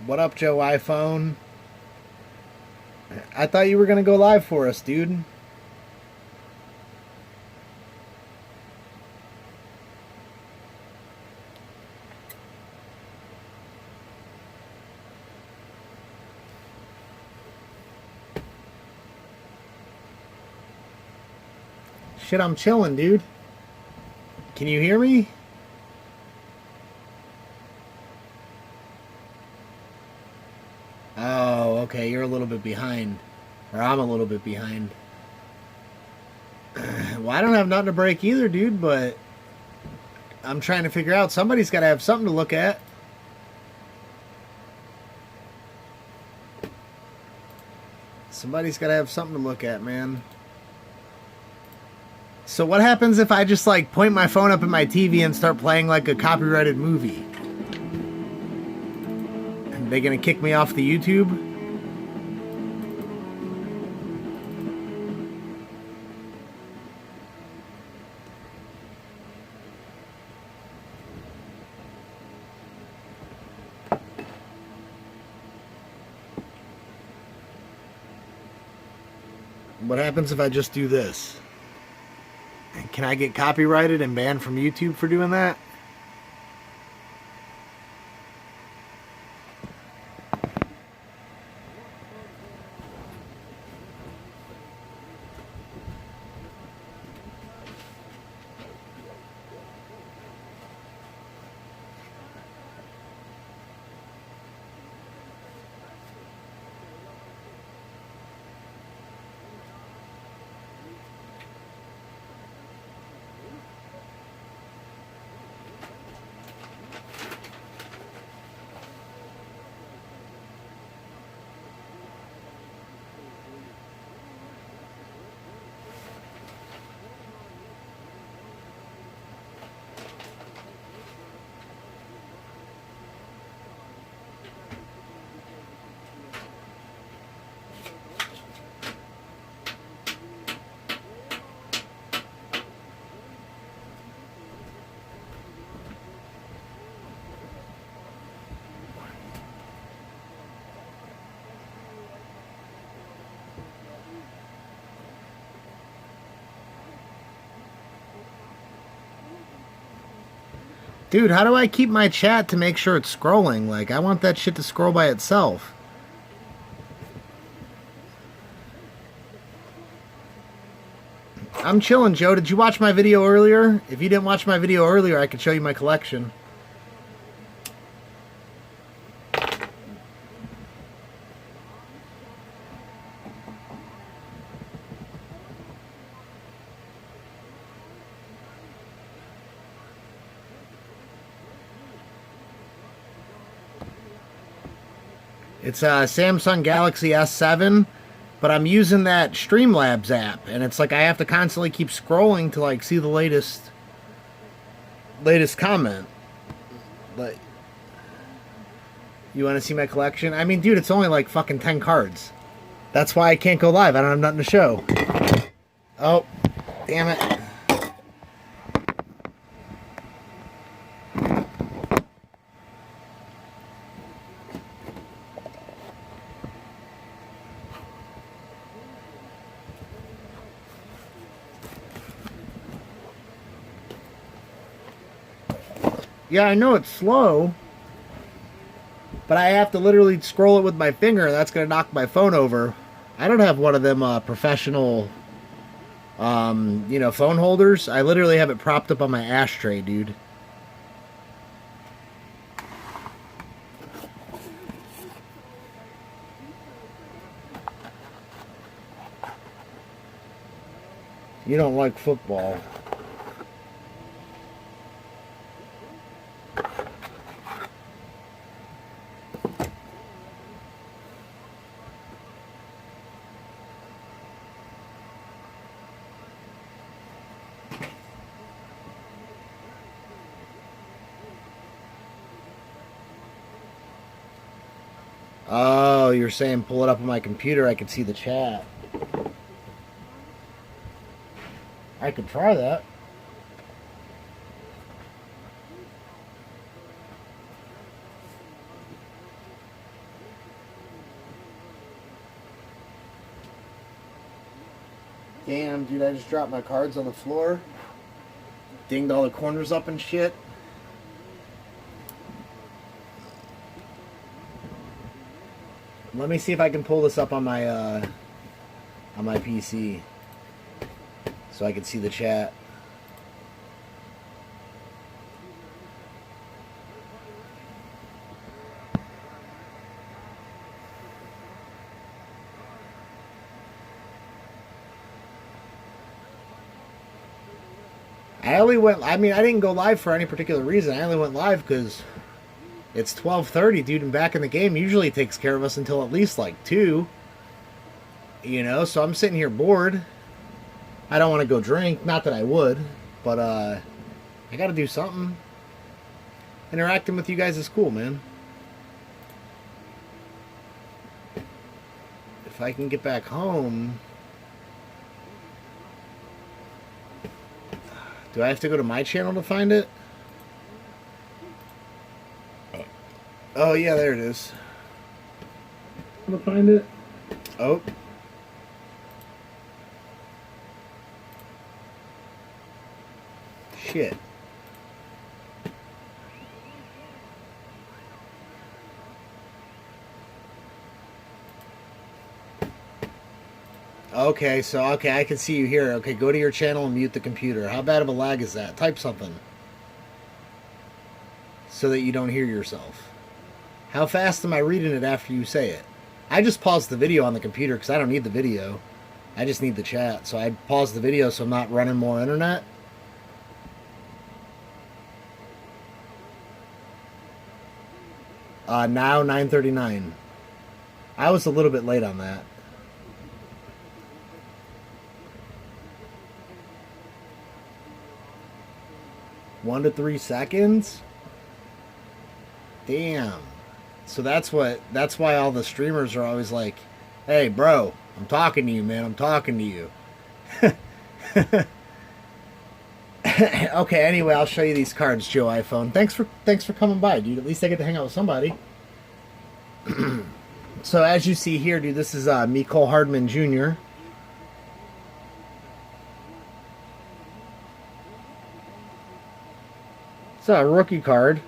What up, Joe iPhone? I thought you were gonna go live for us, dude. Shit, I'm chilling, dude. Can you hear me? Oh, okay, you're a little bit behind. Or I'm a little bit behind. Well, I don't have nothing to break either, dude, but I'm trying to figure out. Somebody's got to have something to look at. Somebody's got to have something to look at, man. So what happens if I just, like, point my phone up at my TV and start playing, like, a copyrighted movie? Are they gonna kick me off the YouTube? What happens if I just do this? Can I get copyrighted and banned from YouTube for doing that? Dude, how do I keep my chat to make sure it's scrolling? Like, I want that shit to scroll by itself. I'm chilling, Joe. Did you watch my video earlier? If you didn't watch my video earlier, I could show you my collection. It's a Samsung Galaxy S7, but I'm using that Streamlabs app, and it's like I have to constantly keep scrolling to like see the latest comment. But you want to see my collection? I mean, dude, it's only like fucking 10 cards. That's why I can't go live. I don't have nothing to show. Oh, damn it. Yeah, I know it's slow, but I have to literally scroll it with my finger. That's going to knock my phone over. I don't have one of them professional, phone holders. I literally have it propped up on my ashtray, dude. You don't like football. Oh, you're saying pull it up on my computer, I could see the chat. I could try that. Damn, dude, I just dropped my cards on the floor. Dinged all the corners up and shit. Let me see if I can pull this up on my PC so I can see the chat. I didn't go live for any particular reason. I only went live because it's 12:30, dude, and back in the game usually takes care of us until at least like 2. You know, so I'm sitting here bored. I don't want to go drink. Not that I would, but I got to do something. Interacting with you guys is cool, man. If I can get back home... Do I have to go to my channel to find it? Oh, yeah, there it is. To find it? Oh. Shit. Okay, I can see you here. Okay, go to your channel and mute the computer. How bad of a lag is that? Type something. So that you don't hear yourself. How fast am I reading it after you say it? I just paused the video on the computer because I don't need the video. I just need the chat. So I paused the video so I'm not running more internet. Now 9:39. I was a little bit late on that. 1 to 3 seconds? Damn. So that's why all the streamers are always like, hey bro, I'm talking to you, man, I'm talking to you. Okay, anyway, I'll show you these cards, Joe iPhone. Thanks for coming by, dude. At least I get to hang out with somebody. So as you see here, dude, this is Mecole Hardman Jr. It's a rookie card.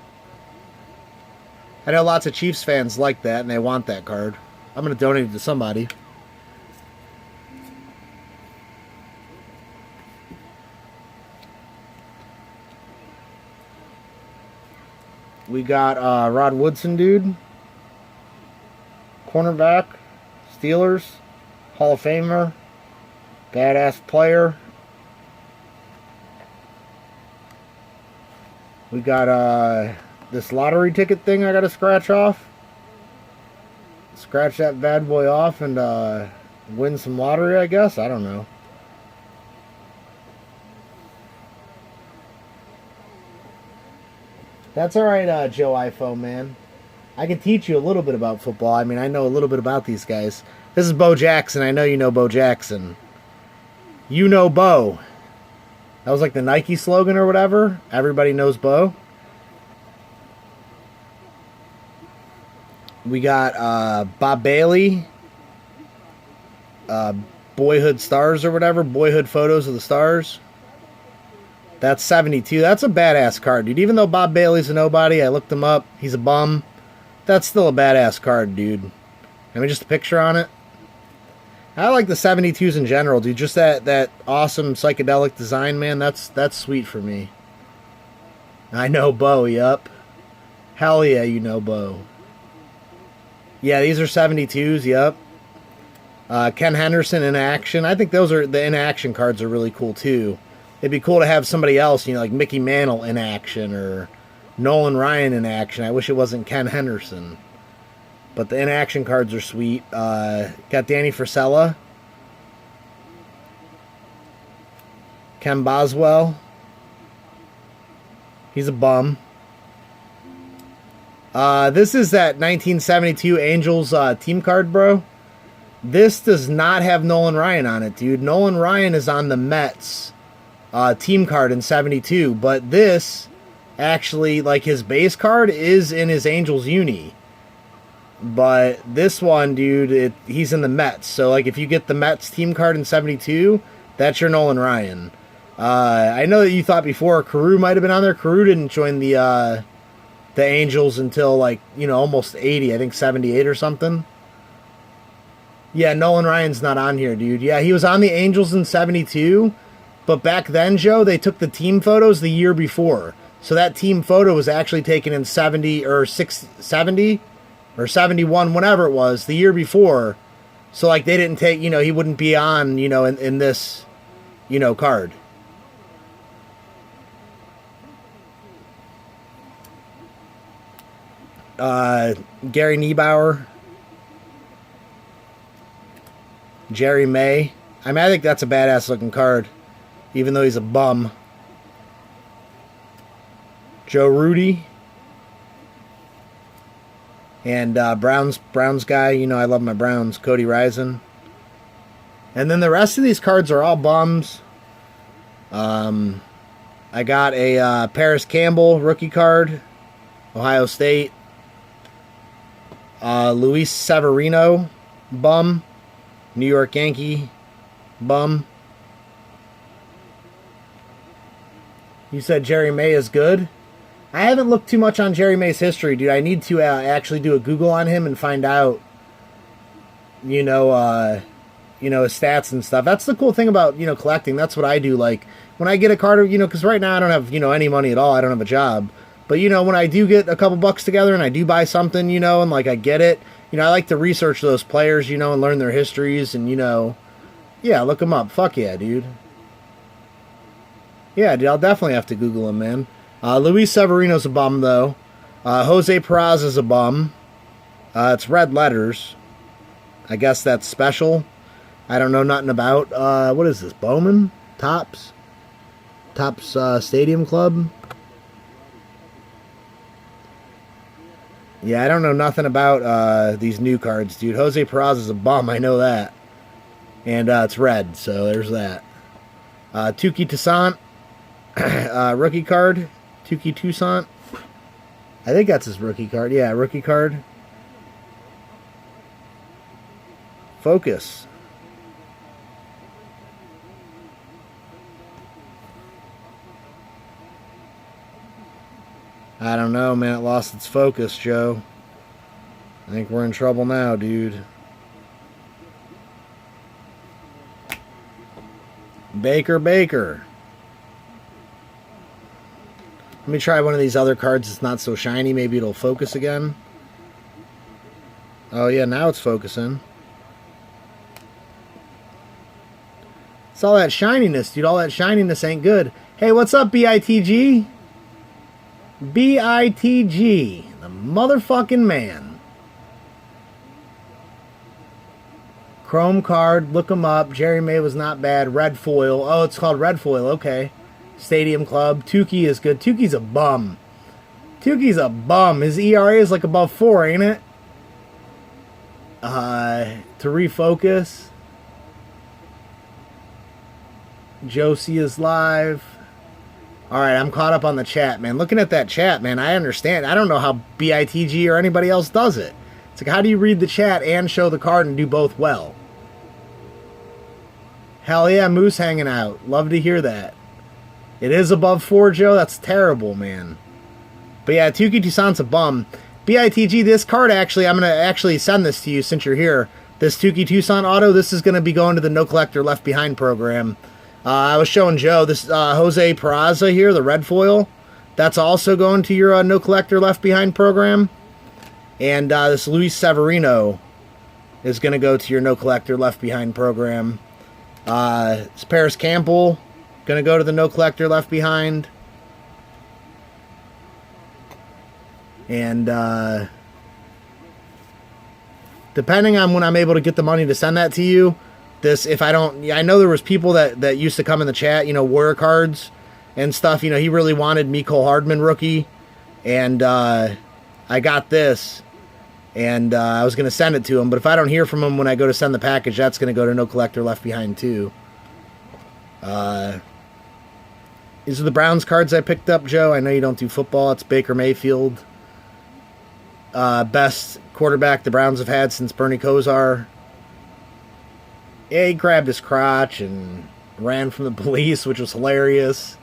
I know lots of Chiefs fans like that and they want that card. I'm going to donate it to somebody. We got Rod Woodson, dude. Cornerback. Steelers. Hall of Famer. Badass player. We got this lottery ticket thing I got to scratch off. Scratch that bad boy off and win some lottery, I guess. I don't know. That's alright, Joe iPhone, man. I can teach you a little bit about football. I mean, I know a little bit about these guys. This is Bo Jackson. I know you know Bo Jackson. You know Bo. That was like the Nike slogan or whatever. Everybody knows Bo. We got Bob Bailey. Boyhood Stars or whatever. Boyhood Photos of the Stars. That's 72. That's a badass card, dude. Even though Bob Bailey's a nobody, I looked him up. He's a bum. That's still a badass card, dude. I mean, just a picture on it. I like the 72s in general, dude. Just that awesome psychedelic design, man. That's sweet for me. I know Bo, yup. Hell yeah, you know Bo. Yeah, these are 72s, yup. Ken Henderson in action. I think those are the in action cards are really cool too. It'd be cool to have somebody else, you know, like Mickey Mantle in action or Nolan Ryan in action. I wish it wasn't Ken Henderson. But the in-action cards are sweet. Got Danny Frisella. Ken Boswell. He's a bum. This is that 1972 Angels team card, bro. This does not have Nolan Ryan on it, dude. Nolan Ryan is on the Mets team card in 72. But this, actually, like his base card is in his Angels uni. But this one, dude, he's in the Mets. So, like, if you get the Mets team card in 72, That's your Nolan Ryan. I know that you thought before Carew might have been on there. Carew didn't join the Angels until like, almost 80, I think 78 or something. Yeah, Nolan Ryan's not on here, dude. Yeah, he was on the Angels in 72, but back then, Joe, they took the team photos the year before. So that team photo was actually taken in 70 or 70 or 71, whenever it was, the year before. So like they didn't take, he wouldn't be on, in this, card. Gary Niebauer, Jerry May. I think that's a badass looking card, even though he's a bum. Joe Rudy. And Browns guy, I love my Browns, Cody Risen. And then the rest of these cards are all bums. I got a Paris Campbell rookie card, Ohio State. Luis Severino, bum. New York Yankee, bum. You said Jerry May is good? I haven't looked too much on Jerry May's history, dude. I need to actually do a Google on him and find out, his stats and stuff. That's the cool thing about, collecting. That's what I do. Like, when I get a card, because right now I don't have, any money at all. I don't have a job. But, when I do get a couple bucks together and I do buy something, and, like, I get it, I like to research those players, and learn their histories and, yeah, look them up. Fuck yeah, dude. Yeah, dude, I'll definitely have to Google him, man. Luis Severino's a bum, though. Jose Peraza's a bum. It's red letters. I guess that's special. I don't know nothing about. What is this? Bowman? Tops Stadium Club? Yeah, I don't know nothing about these new cards, dude. Jose Peraza's a bum, I know that. And it's red, so there's that. Tuki Toussaint, rookie card. Tuki Toussaint. I think that's his rookie card. Yeah, rookie card. Focus. I don't know, man. It lost its focus, Joe. I think we're in trouble now, dude. Baker. Let me try one of these other cards that's not so shiny. Maybe it'll focus again. Oh, yeah, now it's focusing. It's all that shininess, dude. All that shininess ain't good. Hey, what's up, BITG? BITG, the motherfucking man. Chrome card, look him up. Jerry May was not bad. Red foil. Oh, it's called red foil. Okay. Stadium Club. Tukey is good. Tukey's a bum. Tukey's a bum. His ERA is like above 4, ain't it? To refocus. Josie is live. Alright, I'm caught up on the chat, man. Looking at that chat, man, I understand. I don't know how BITG or anybody else does it. It's like, how do you read the chat and show the card and do both well? Hell yeah, Moose hanging out. Love to hear that. It is above 4, Joe. That's terrible, man. But yeah, Tuki Toussaint's a bum. BITG, this card actually, I'm going to actually send this to you since you're here. This Tuki Toussaint auto, this is going to be going to the No Collector Left Behind program. I was showing Joe this Jose Peraza here, the red foil. That's also going to your No Collector Left Behind program. And this Luis Severino is going to go to your No Collector Left Behind program. It's Paris Campbell. Going to go to the No Collector Left Behind. And depending on when I'm able to get the money to send that to you, if I don't, I know there was people that used to come in the chat, Warrior cards and stuff. He really wanted Mecole Hardman rookie. And I got this. And I was going to send it to him. But if I don't hear from him when I go to send the package, that's going to go to No Collector Left Behind too. These are the Browns cards I picked up, Joe. I know you don't do football. It's Baker Mayfield. Best quarterback the Browns have had since Bernie Kosar. Yeah, he grabbed his crotch and ran from the police, which was hilarious.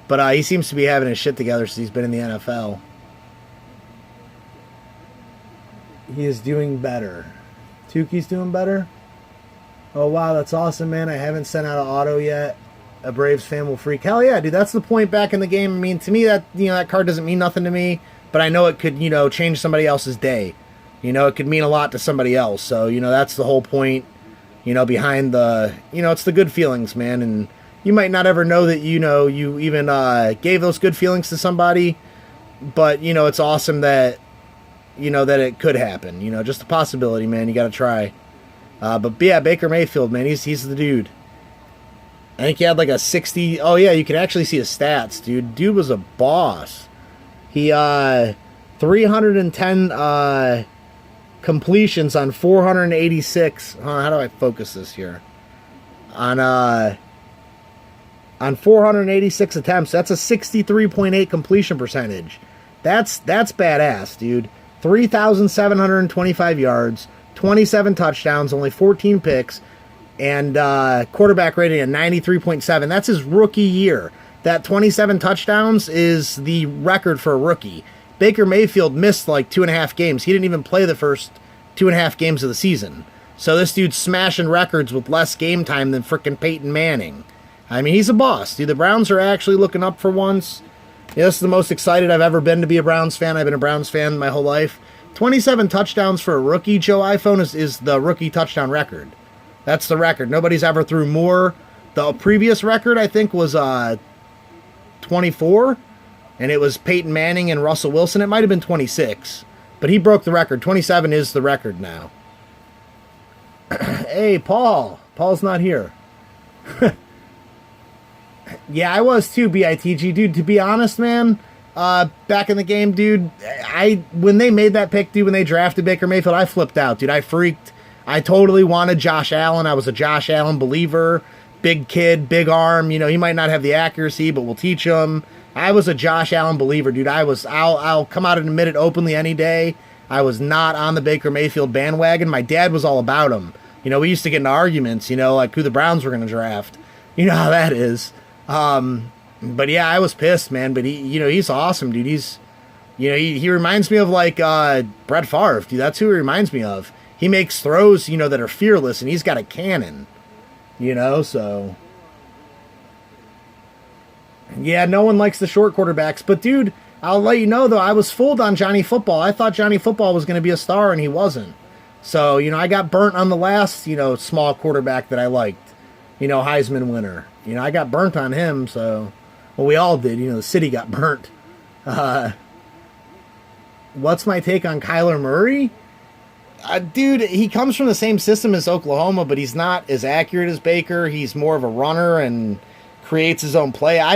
But he seems to be having his shit together since he's been in the NFL. He is doing better. Tukey's doing better? Oh, wow, that's awesome, man. I haven't sent out an auto yet. A Braves fan will freak. Hell yeah, dude. That's the point back in the game. I mean, to me, that card doesn't mean nothing to me. But I know it could, change somebody else's day. It could mean a lot to somebody else. So, that's the whole point, behind the, it's the good feelings, man. And you might not ever know that, you even gave those good feelings to somebody. But, it's awesome that, that it could happen. Just a possibility, man. You got to try. But yeah, Baker Mayfield, man, he's the dude. I think he had like a 60. Oh, yeah, you can actually see his stats, dude. Dude was a boss. He, 310 completions on 486. How do I focus this here? On 486 attempts. That's a 63.8 completion percentage. That's badass, dude. 3,725 yards, 27 touchdowns, only 14 picks, and quarterback rating at 93.7. That's his rookie year. That 27 touchdowns is the record for a rookie. Baker Mayfield missed like 2.5 games. He didn't even play the first 2.5 games of the season. So this dude's smashing records with less game time than frickin' Peyton Manning. I mean, he's a boss, dude. The Browns are actually looking up for once. Yeah, this is the most excited I've ever been to be a Browns fan. I've been a Browns fan my whole life. 27 touchdowns for a rookie, Joe iPhone, is the rookie touchdown record. That's the record. Nobody's ever threw more. The previous record, I think, was 24, and it was Peyton Manning and Russell Wilson. It might have been 26, but he broke the record. 27 is the record now. Hey, Paul. Paul's not here. Yeah, I was too, BITG. Dude, to be honest, man, back in the game, dude, when they made that pick, dude, when they drafted Baker Mayfield, I flipped out, dude. I freaked. I totally wanted Josh Allen. I was a Josh Allen believer. Big kid, big arm. He might not have the accuracy, but we'll teach him. I was a Josh Allen believer, dude. I'll come out and admit it openly any day. I was not on the Baker Mayfield bandwagon. My dad was all about him. We used to get into arguments, like who the Browns were going to draft. You know how that is. But yeah, I was pissed, man. But he's awesome, dude. He reminds me of like Brett Favre, dude. That's who he reminds me of. He makes throws, that are fearless, and he's got a cannon. So yeah, no one likes the short quarterbacks. But dude, I'll let you know though, I was fooled on Johnny Football. I thought Johnny Football was going to be a star, and he wasn't. So I got burnt on the last small quarterback that I liked. Heisman winner. I got burnt on him. So, well, we all did. The city got burnt. What's my take on Kyler Murray? Dude, he comes from the same system as Oklahoma, but he's not as accurate as Baker. He's more of a runner and creates his own play. I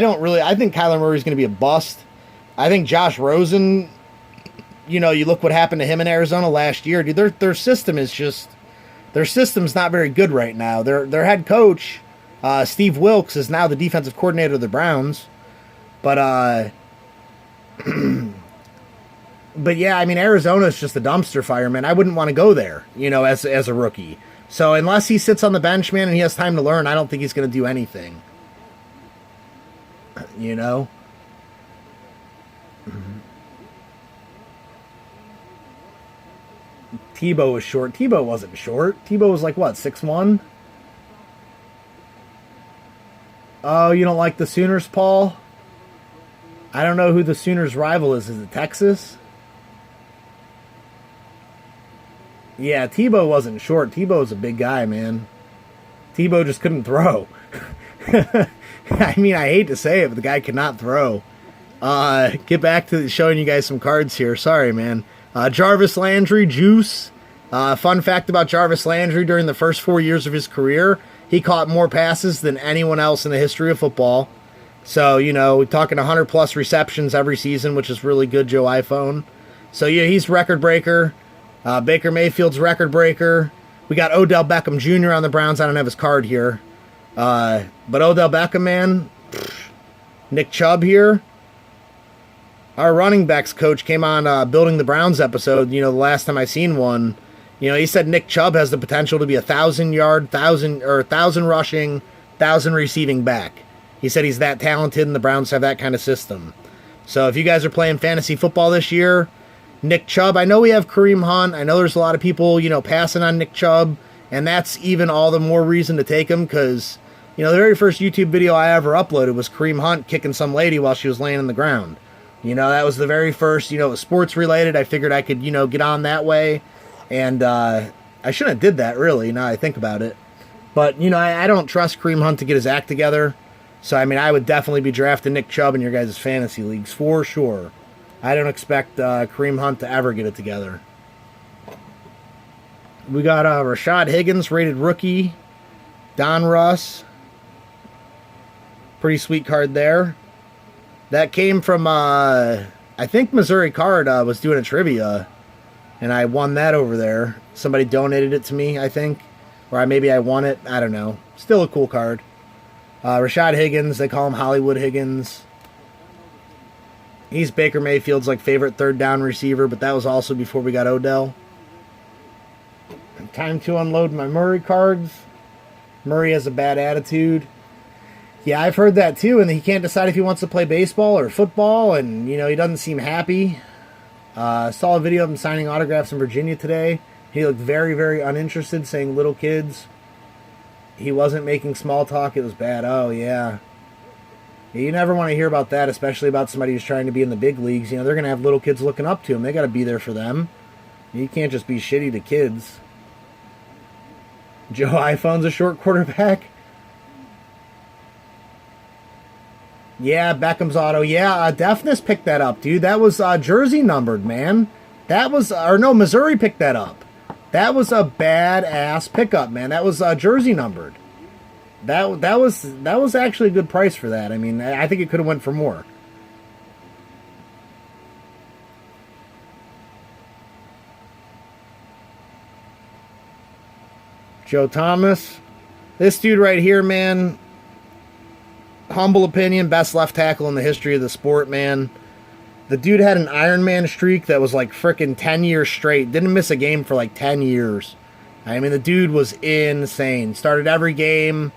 think Kyler Murray's going to be a bust. I think Josh Rosen, you look what happened to him in Arizona last year. Dude, their system is just, their system's not very good right now. Their head coach, Steve Wilkes, is now the defensive coordinator of the Browns. But But yeah, I mean, Arizona is just a dumpster fire, man. I wouldn't want to go there, as a rookie. So unless he sits on the bench, man, and he has time to learn, I don't think he's going to do anything. Tebow was short. Tebow wasn't short. Tebow was like, what, 6'1"? Oh, you don't like the Sooners, Paul? I don't know who the Sooners' rival is. Is it Texas? Yeah, Tebow wasn't short. Tebow's a big guy, man. Tebow just couldn't throw. I mean, I hate to say it, but the guy could not throw. Get back to showing you guys some cards here. Sorry, man. Jarvis Landry, Juice. Fun fact about Jarvis Landry, during the first 4 years of his career, he caught more passes than anyone else in the history of football. So, we're talking 100-plus receptions every season, which is really good, Joe iPhone. So, yeah, he's record breaker. Baker Mayfield's record breaker. We got Odell Beckham Jr. on the Browns. I don't have his card here. But Odell Beckham, man. Nick Chubb here. Our running backs coach came on Building the Browns episode, the last time I seen one. He said Nick Chubb has the potential to be 1,000 rushing, 1,000 receiving back. He said he's that talented and the Browns have that kind of system. So if you guys are playing fantasy football this year, Nick Chubb, I know we have Kareem Hunt. I know there's a lot of people, passing on Nick Chubb, and that's even all the more reason to take him because, the very first YouTube video I ever uploaded was Kareem Hunt kicking some lady while she was laying on the ground. That was the very first, it was sports related. I figured I could, get on that way, and I shouldn't have did that, really, now I think about it. But, I don't trust Kareem Hunt to get his act together. So, I would definitely be drafting Nick Chubb in your guys' fantasy leagues, for sure. I don't expect Kareem Hunt to ever get it together. We got Rashad Higgins, rated rookie. Don Russ. Pretty sweet card there. That came from, I think Missouri Card was doing a trivia. And I won that over there. Somebody donated it to me, I think. Or maybe I won it. I don't know. Still a cool card. Rashad Higgins, they call him Hollywood Higgins. He's Baker Mayfield's favorite third down receiver, but that was also before we got Odell. Time to unload my Murray cards. Murray has a bad attitude. Yeah, I've heard that too, and he can't decide if he wants to play baseball or football, and, he doesn't seem happy. Saw a video of him signing autographs in Virginia today. He looked very, very uninterested, saying little kids. He wasn't making small talk. It was bad. Oh, yeah. You never want to hear about that, especially about somebody who's trying to be in the big leagues. They're going to have little kids looking up to him. They got to be there for them. You can't just be shitty to kids. Joe iPhone's a short quarterback. Yeah, Beckham's auto. Yeah, Deafness picked that up, dude. That was jersey numbered, man. Missouri picked that up. That was a badass pickup, man. That was jersey numbered. That was actually a good price for that. I think it could have went for more. Joe Thomas. This dude right here, man. Humble opinion, best left tackle in the history of the sport, man. The dude had an Ironman streak that was frickin' 10 years straight. Didn't miss a game for 10 years. The dude was insane. Started every game.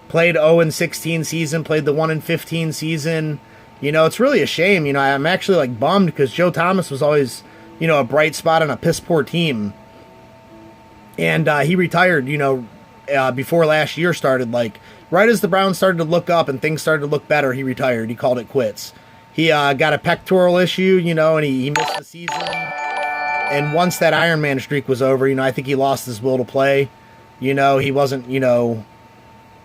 Played 0-16 season. Played the 1-15 season. It's really a shame. I'm actually bummed because Joe Thomas was always, a bright spot on a piss poor team. And he retired, before last year started. Right as the Browns started to look up and things started to look better, he retired. He called it quits. He got a pectoral issue, and he missed the season. And once that Ironman streak was over, I think he lost his will to play. He wasn't, going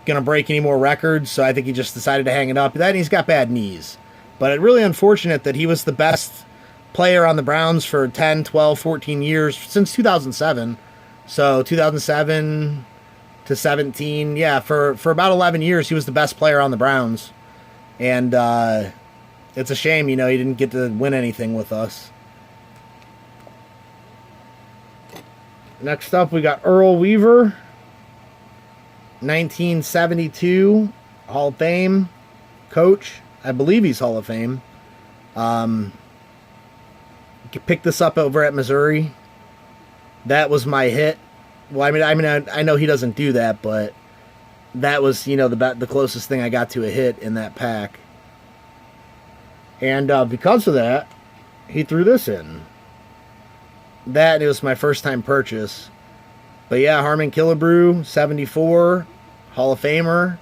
to break any more records, so I think he just decided to hang it up. Then he's got bad knees. But it's really unfortunate that he was the best player on the Browns for 10, 12, 14 years since 2007. So 2007 to 17, yeah, for about 11 years, he was the best player on the Browns. And it's a shame, he didn't get to win anything with us. Next up, we got Earl Weaver, 1972, Hall of Fame coach. I believe he's Hall of Fame. You can pick this up over at Missouri. That was my hit. Well, I know he doesn't do that, but that was, the closest thing I got to a hit in that pack. And because of that, he threw this in. It was my first time purchase. But yeah, Harmon Killebrew, 74, Hall of Famer.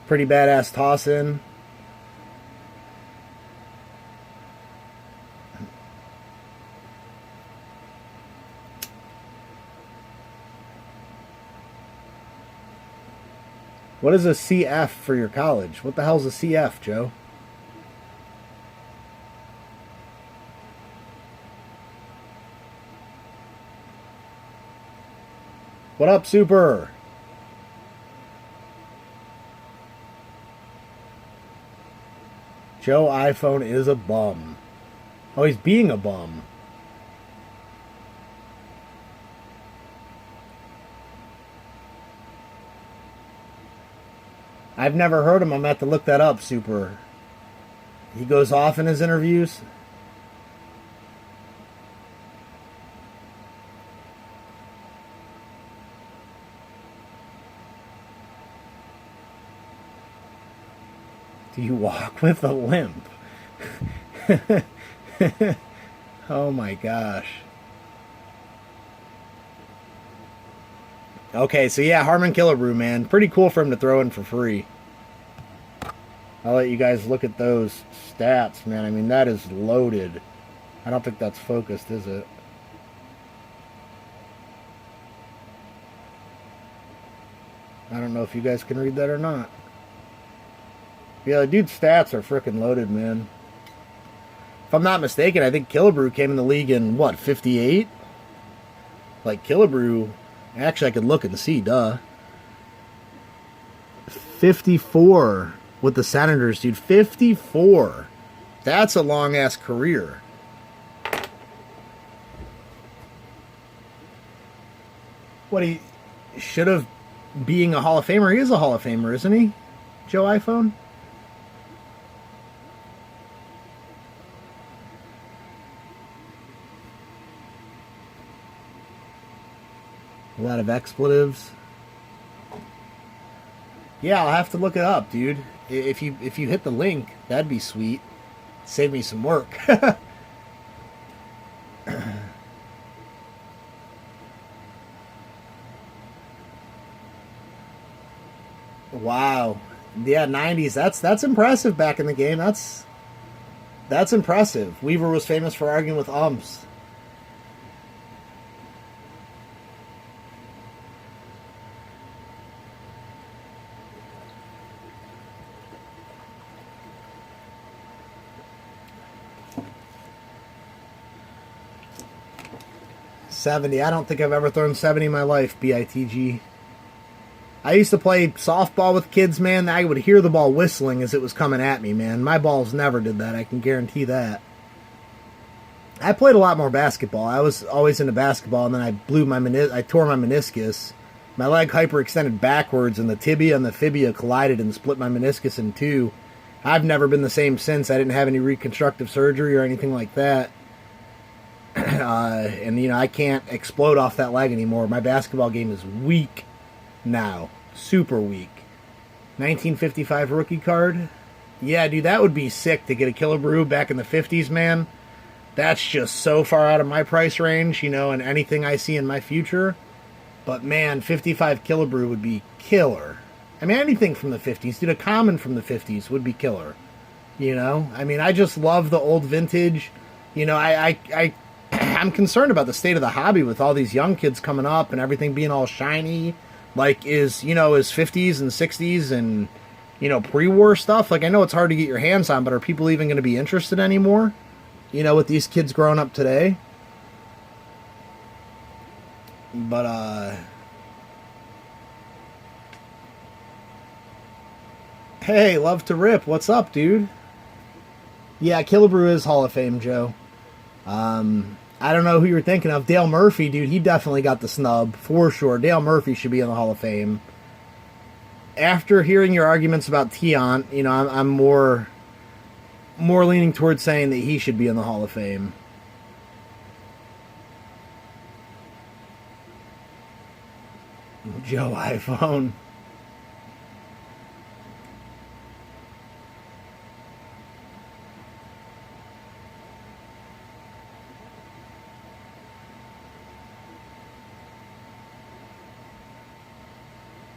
Pretty badass toss-in. What is a CF for your college? What the hell's a CF, Joe? What up, Super? Joe iPhone is a bum. Oh, he's being a bum. I've never heard him. I'm going to have to look that up, Super. He goes off in his interviews. You walk with a limp. Oh my gosh. Okay, so yeah, Harmon Killebrew, man. Pretty cool for him to throw in for free. I'll let you guys look at those stats, man. I mean, that is loaded. I don't think that's focused, is it? I don't know if you guys can read that or not. Yeah, the dude's stats are freaking loaded, man. If I'm not mistaken, I think Killebrew came in the league in, what, 58? Like, Killebrew... Actually, I could look and see, duh. 54 with the Senators, dude. 54. That's a long-ass career. What, he should have... Being a Hall of Famer, he is a Hall of Famer, isn't he? Joe iPhone? A lot of expletives. Yeah, I'll have to look it up, dude. If you hit the link, that'd be sweet. Save me some work. Wow. Yeah, 90s. That's impressive back in the game. That's impressive. Weaver was famous for arguing with umps. $70. I don't think I've ever thrown 70 in my life, BITG. I used to play softball with kids, man. I would hear the ball whistling as it was coming at me, man. My balls never did that, I can guarantee that. I played a lot more basketball. I was always into basketball, and then I tore my meniscus. My leg hyperextended backwards, and the tibia and the fibia collided and split my meniscus in two. I've never been the same since. I didn't have any reconstructive surgery or anything like that. And, I can't explode off that leg anymore. My basketball game is weak now. Super weak. 1955 rookie card. Yeah, dude, that would be sick to get a Killebrew back in the 50s, man. That's just so far out of my price range, and anything I see in my future. But, man, 55 Killebrew would be killer. I mean, anything from the 50s. Dude, a common from the 50s would be killer. I mean, I just love the old vintage. I'm concerned about the state of the hobby with all these young kids coming up and everything being all shiny. Like, is 50s and 60s and, pre-war stuff. Like, I know it's hard to get your hands on, but are people even going to be interested anymore? With these kids growing up today? But, hey, love to rip. What's up, dude? Yeah, Killebrew is Hall of Fame, Joe. I don't know who you're thinking of. Dale Murphy, dude, he definitely got the snub, for sure. Dale Murphy should be in the Hall of Fame. After hearing your arguments about Tiant, I'm more leaning towards saying that he should be in the Hall of Fame. Joe iPhone.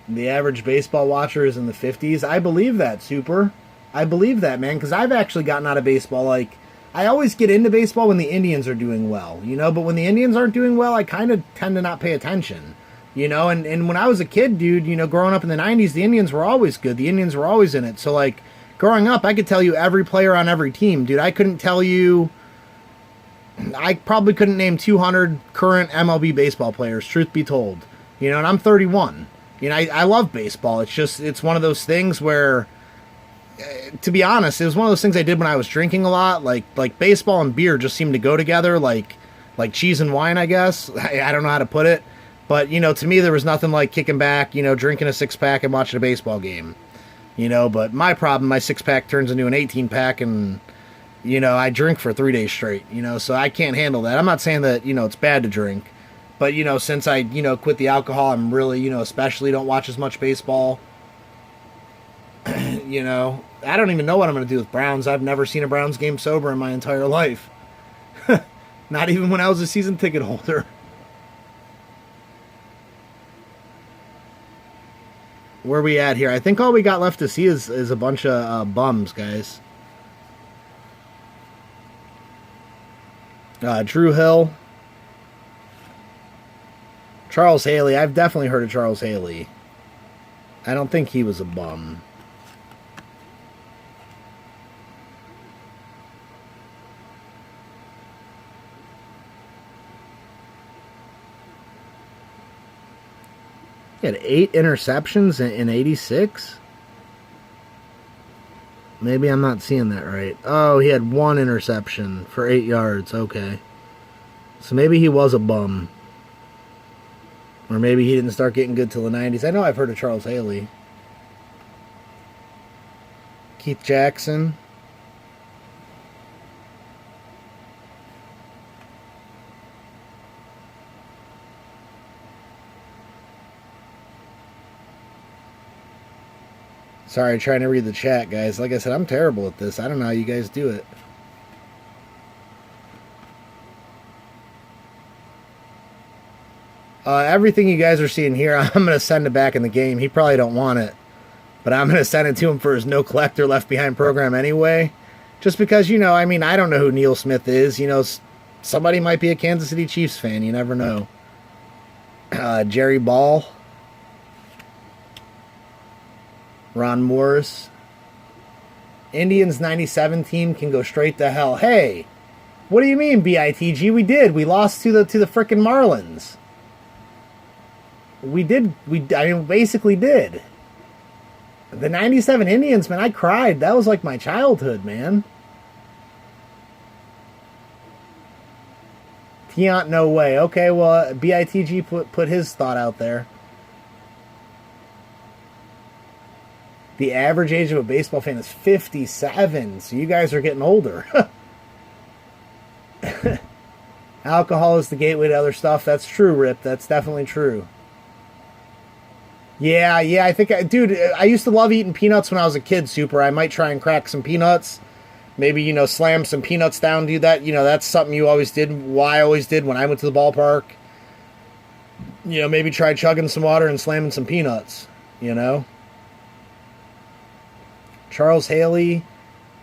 The average baseball watcher is in the 50s. I believe that, Super. I believe that, man, because I've actually gotten out of baseball. Like, I always get into baseball when the Indians are doing well, but when the Indians aren't doing well, I kind of tend to not pay attention, and when I was a kid, dude, growing up in the 90s, the Indians were always good. The Indians were always in it. So, like, growing up, I could tell you every player on every team, dude. I probably couldn't name 200 current MLB baseball players, truth be told, and I'm 31. I love baseball. It's one of those things where, to be honest, it was one of those things I did when I was drinking a lot. Like baseball and beer just seemed to go together, like cheese and wine, I guess. I don't know how to put it. But, to me, there was nothing like kicking back, drinking a six-pack and watching a baseball game. But my problem, my six-pack turns into an 18-pack and, I drink for 3 days straight, so I can't handle that. I'm not saying that, it's bad to drink. But, since I, quit the alcohol, I'm really, especially don't watch as much baseball. You know, I don't even know what I'm going to do with Browns. I've never seen a Browns game sober in my entire life. Not even when I was a season ticket holder. Where are we at here? I think all we got left to see is a bunch of bums, guys. Drew Hill. Charles Haley. I've definitely heard of Charles Haley. I don't think he was a bum. He had 8 interceptions in 86? Maybe I'm not seeing that right. Oh, he had 1 interception for 8 yards. Okay. So maybe he was a bum. Or maybe he didn't start getting good till the 90s. I know I've heard of Charles Haley. Keith Jackson. Sorry, trying to read the chat, guys. Like I said, I'm terrible at this. I don't know how you guys do it. Everything you guys are seeing here, I'm going to send it back in the game. He probably don't want it. But I'm going to send it to him for his no collector left behind program anyway. Just because, you know, I mean, I don't know who Neil Smith is. You know, somebody might be a Kansas City Chiefs fan. You never know. Jerry Ball. Ron Morris. Indians 97 team can go straight to hell. Hey, what do you mean, BITG? We did. We lost to the frickin' Marlins. We did. I mean, basically did. The 97 Indians, man, I cried. That was like my childhood, man. Tiant, no way. Okay, well, BITG put his thought out there. The average age of a baseball fan is 57, so you guys are getting older. Alcohol is the gateway to other stuff. That's true, Rip. That's definitely true. Yeah, I think, dude, I used to love eating peanuts when I was a kid, Super. I might try and crack some peanuts. Maybe, you know, slam some peanuts down, do that. You know, that's something you always did. Why I always did when I went to the ballpark. You know, maybe try chugging some water and slamming some peanuts, you know. Charles Haley.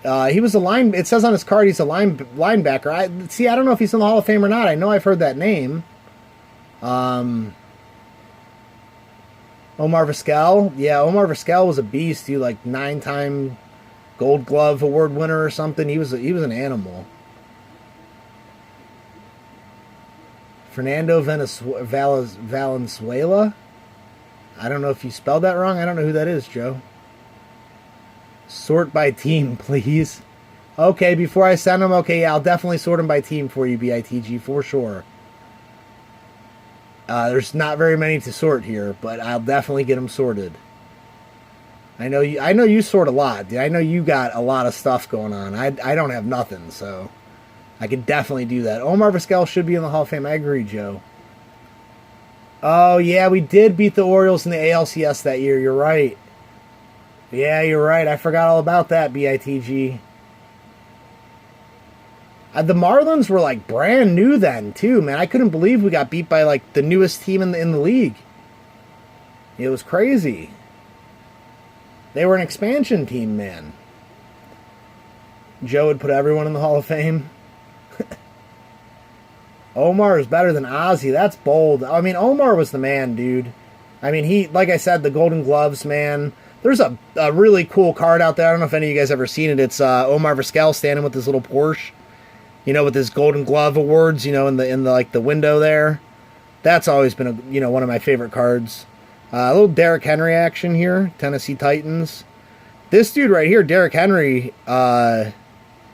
He was a line. It says on his card he's a linebacker. I don't know if he's in the Hall of Fame or not. I know I've heard that name. Omar Vizquel. Yeah, Omar Vizquel was a beast. He like 9-time Gold Glove Award winner or something. He was an animal. Fernando Valenzuela. I don't know if you spelled that wrong. I don't know who that is, Joe. Sort by team, please. Okay, before I send them, okay, yeah, I'll definitely sort them by team for you, BITG, for sure. There's not very many to sort here, but I'll definitely get them sorted. I know you sort a lot. I know you got a lot of stuff going on. I don't have nothing, so I could definitely do that. Omar Vizquel should be in the Hall of Fame. I agree, Joe. Oh, yeah, we did beat the Orioles in the ALCS that year. You're right. Yeah, you're right. I forgot all about that, BITG. The Marlins were like brand new then too, man. I couldn't believe we got beat by like the newest team in the league. It was crazy. They were an expansion team, man. Joe would put everyone in the Hall of Fame. Omar is better than Ozzy. That's bold. I mean, Omar was the man, dude. I mean, he, like I said, the Golden Gloves, man. There's a really cool card out there. I don't know if any of you guys ever seen it. It's Omar Vizquel standing with his little Porsche, you know, with his Golden Glove awards, you know, in the like the window there. That's always been one of my favorite cards. A little Derrick Henry action here, Tennessee Titans. This dude right here, Derrick Henry. I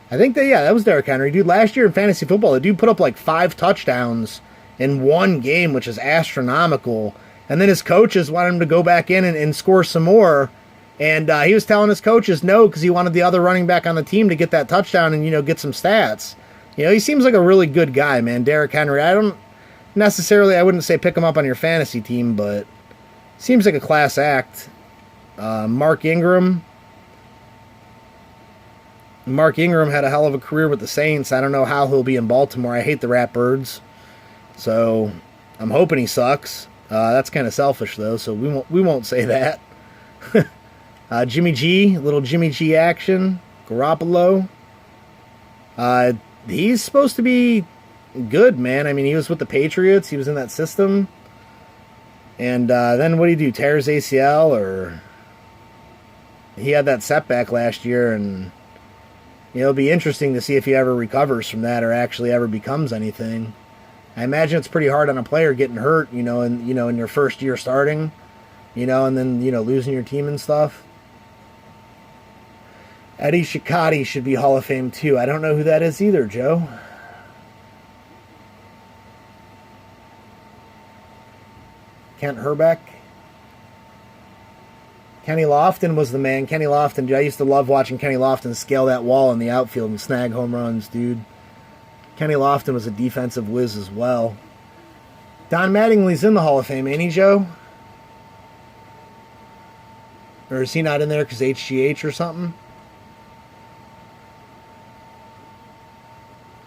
think that was Derrick Henry, dude. Last year in fantasy football, the dude put up like 5 touchdowns in one game, which is astronomical. And then his coaches wanted him to go back in and score some more. And he was telling his coaches no, because he wanted the other running back on the team to get that touchdown and, you know, get some stats. You know, he seems like a really good guy, man. Derrick Henry. I wouldn't say pick him up on your fantasy team, but seems like a class act. Mark Ingram. Mark Ingram had a hell of a career with the Saints. I don't know how he'll be in Baltimore. I hate the Ratbirds, so I'm hoping he sucks. That's kind of selfish though, so we won't say that. Jimmy G, little Jimmy G action. Garoppolo. He's supposed to be good, man. I mean, he was with the Patriots. He was in that system. And then what did he do? Tear his ACL? Or he had that setback last year, and it'll be interesting to see if he ever recovers from that or actually ever becomes anything. I imagine it's pretty hard on a player getting hurt, in your first year starting, and then, losing your team and stuff. Eddie Shikati should be Hall of Fame too. I don't know who that is either, Joe. Kent Herbeck. Kenny Lofton was the man. Kenny Lofton, dude, I used to love watching Kenny Lofton scale that wall in the outfield and snag home runs, dude. Kenny Lofton was a defensive whiz as well. Don Mattingly's in the Hall of Fame, ain't he, Joe? Or is he not in there because HGH or something?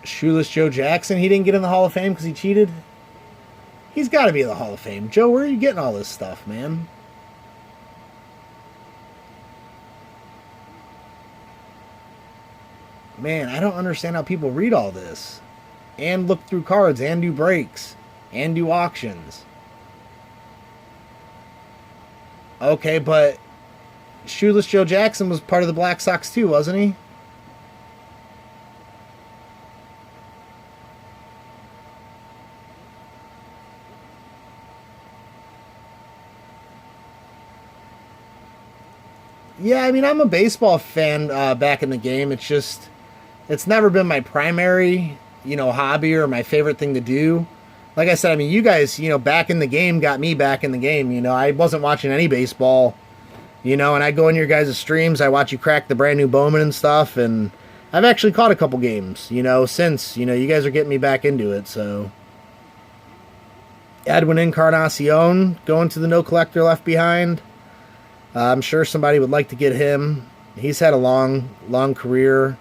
Shoeless Joe Jackson, he didn't get in the Hall of Fame because he cheated? He's got to be in the Hall of Fame. Joe, where are you getting all this stuff, man? Man, I don't understand how people read all this. And look through cards, and do breaks, and do auctions. Okay, but Shoeless Joe Jackson was part of the Black Sox too, wasn't he? Yeah, I mean, I'm a baseball fan back in the game. It's never been my primary, hobby or my favorite thing to do. Like I said, I mean, you guys, back in the game got me back in the game. I wasn't watching any baseball, and I go in your guys' streams. I watch you crack the brand new Bowman and stuff, and I've actually caught a couple games, since, you guys are getting me back into it, so. Edwin Encarnacion going to the No Collector Left Behind. I'm sure somebody would like to get him. He's had a long, long career.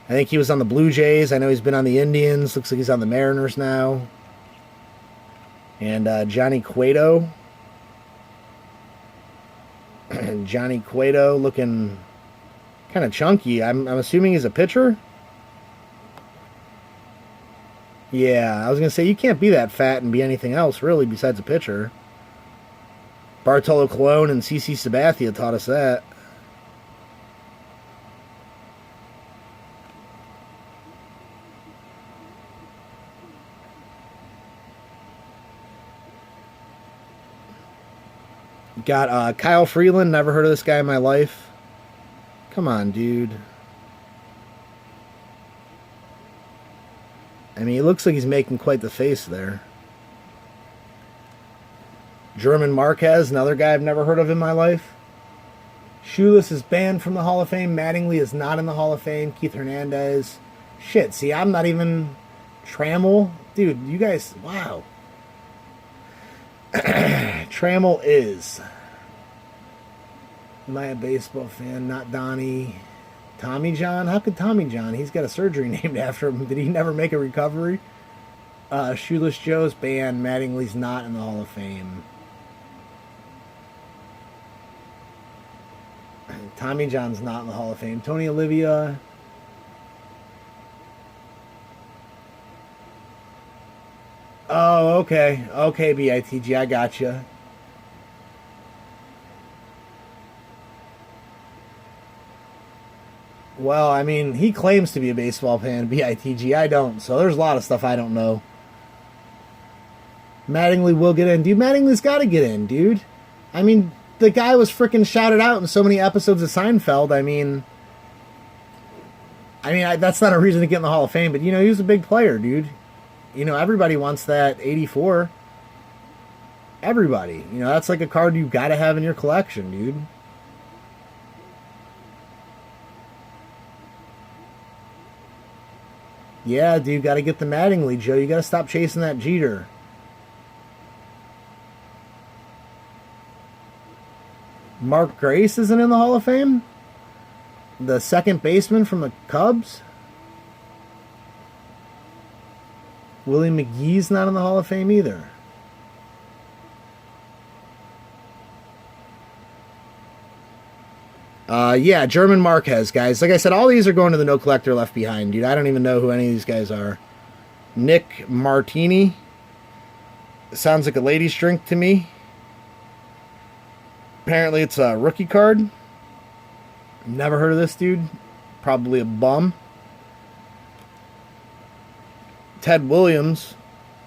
I think he was on the Blue Jays. I know he's been on the Indians. Looks like he's on the Mariners now. And Johnny Cueto. Johnny Cueto looking kind of chunky. I'm assuming he's a pitcher. Yeah, I was going to say, you can't be that fat and be anything else, really, besides a pitcher. Bartolo Colon and CC Sabathia taught us that. Got Kyle Freeland. Never heard of this guy in my life. Come on, dude. I mean, he looks like he's making quite the face there. German Marquez, another guy I've never heard of in my life. Shoeless is banned from the Hall of Fame. Mattingly is not in the Hall of Fame. Keith Hernandez. Shit, see, I'm not even... Trammell? Dude, you guys... Wow. Trammell is... Am I a baseball fan? Not Donnie. Tommy John? How could Tommy John? He's got a surgery named after him. Did he never make a recovery? Shoeless Joe's banned. Mattingly's not in the Hall of Fame. Tommy John's not in the Hall of Fame. Tony Olivia. Oh, okay. Okay, BITG, I gotcha. Well, I mean, he claims to be a baseball fan, BITG. I don't, so there's a lot of stuff I don't know. Mattingly will get in. Dude, Mattingly's got to get in, dude. I mean, the guy was freaking shouted out in so many episodes of Seinfeld. I mean, that's not a reason to get in the Hall of Fame, but, he was a big player, dude. Everybody wants that 84. Everybody. That's like a card you got to have in your collection, dude. Yeah, dude, got to get the Mattingly, Joe. You got to stop chasing that Jeter. Mark Grace isn't in the Hall of Fame? The second baseman from the Cubs? Willie McGee's not in the Hall of Fame either. Yeah, German Marquez, guys. Like I said, all these are going to the No Collector Left Behind, dude. I don't even know who any of these guys are. Nick Martini. Sounds like a lady's drink to me. Apparently it's a rookie card. Never heard of this dude. Probably a bum. Ted Williams.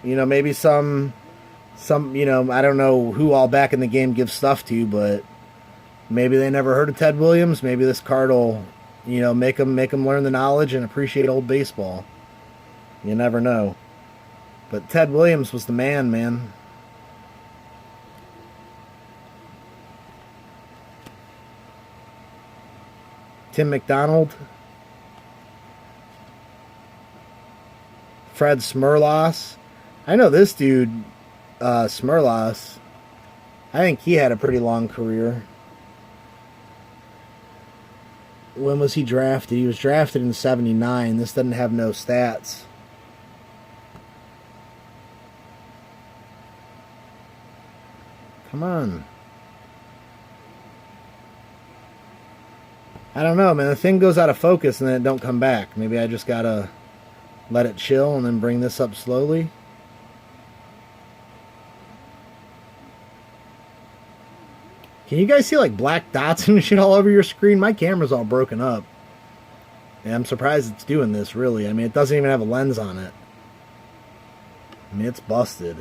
You know, maybe some, you know, I don't know who all back in the game gives stuff to, but maybe they never heard of Ted Williams. Maybe this card will, you know, make them learn the knowledge and appreciate old baseball. You never know. But Ted Williams was the man. Tim McDonald. Fred Smirlas. I know this dude, Smirlas. I think he had a pretty long career. When was he drafted? He was drafted in 79. This doesn't have no stats. Come on. I don't know, man. The thing goes out of focus and then it don't come back. Maybe I just gotta let it chill and then bring this up slowly. Can you guys see like black dots and shit all over your screen? My camera's all broken up. And I'm surprised it's doing this, really. I mean, it doesn't even have a lens on it. I mean, it's busted.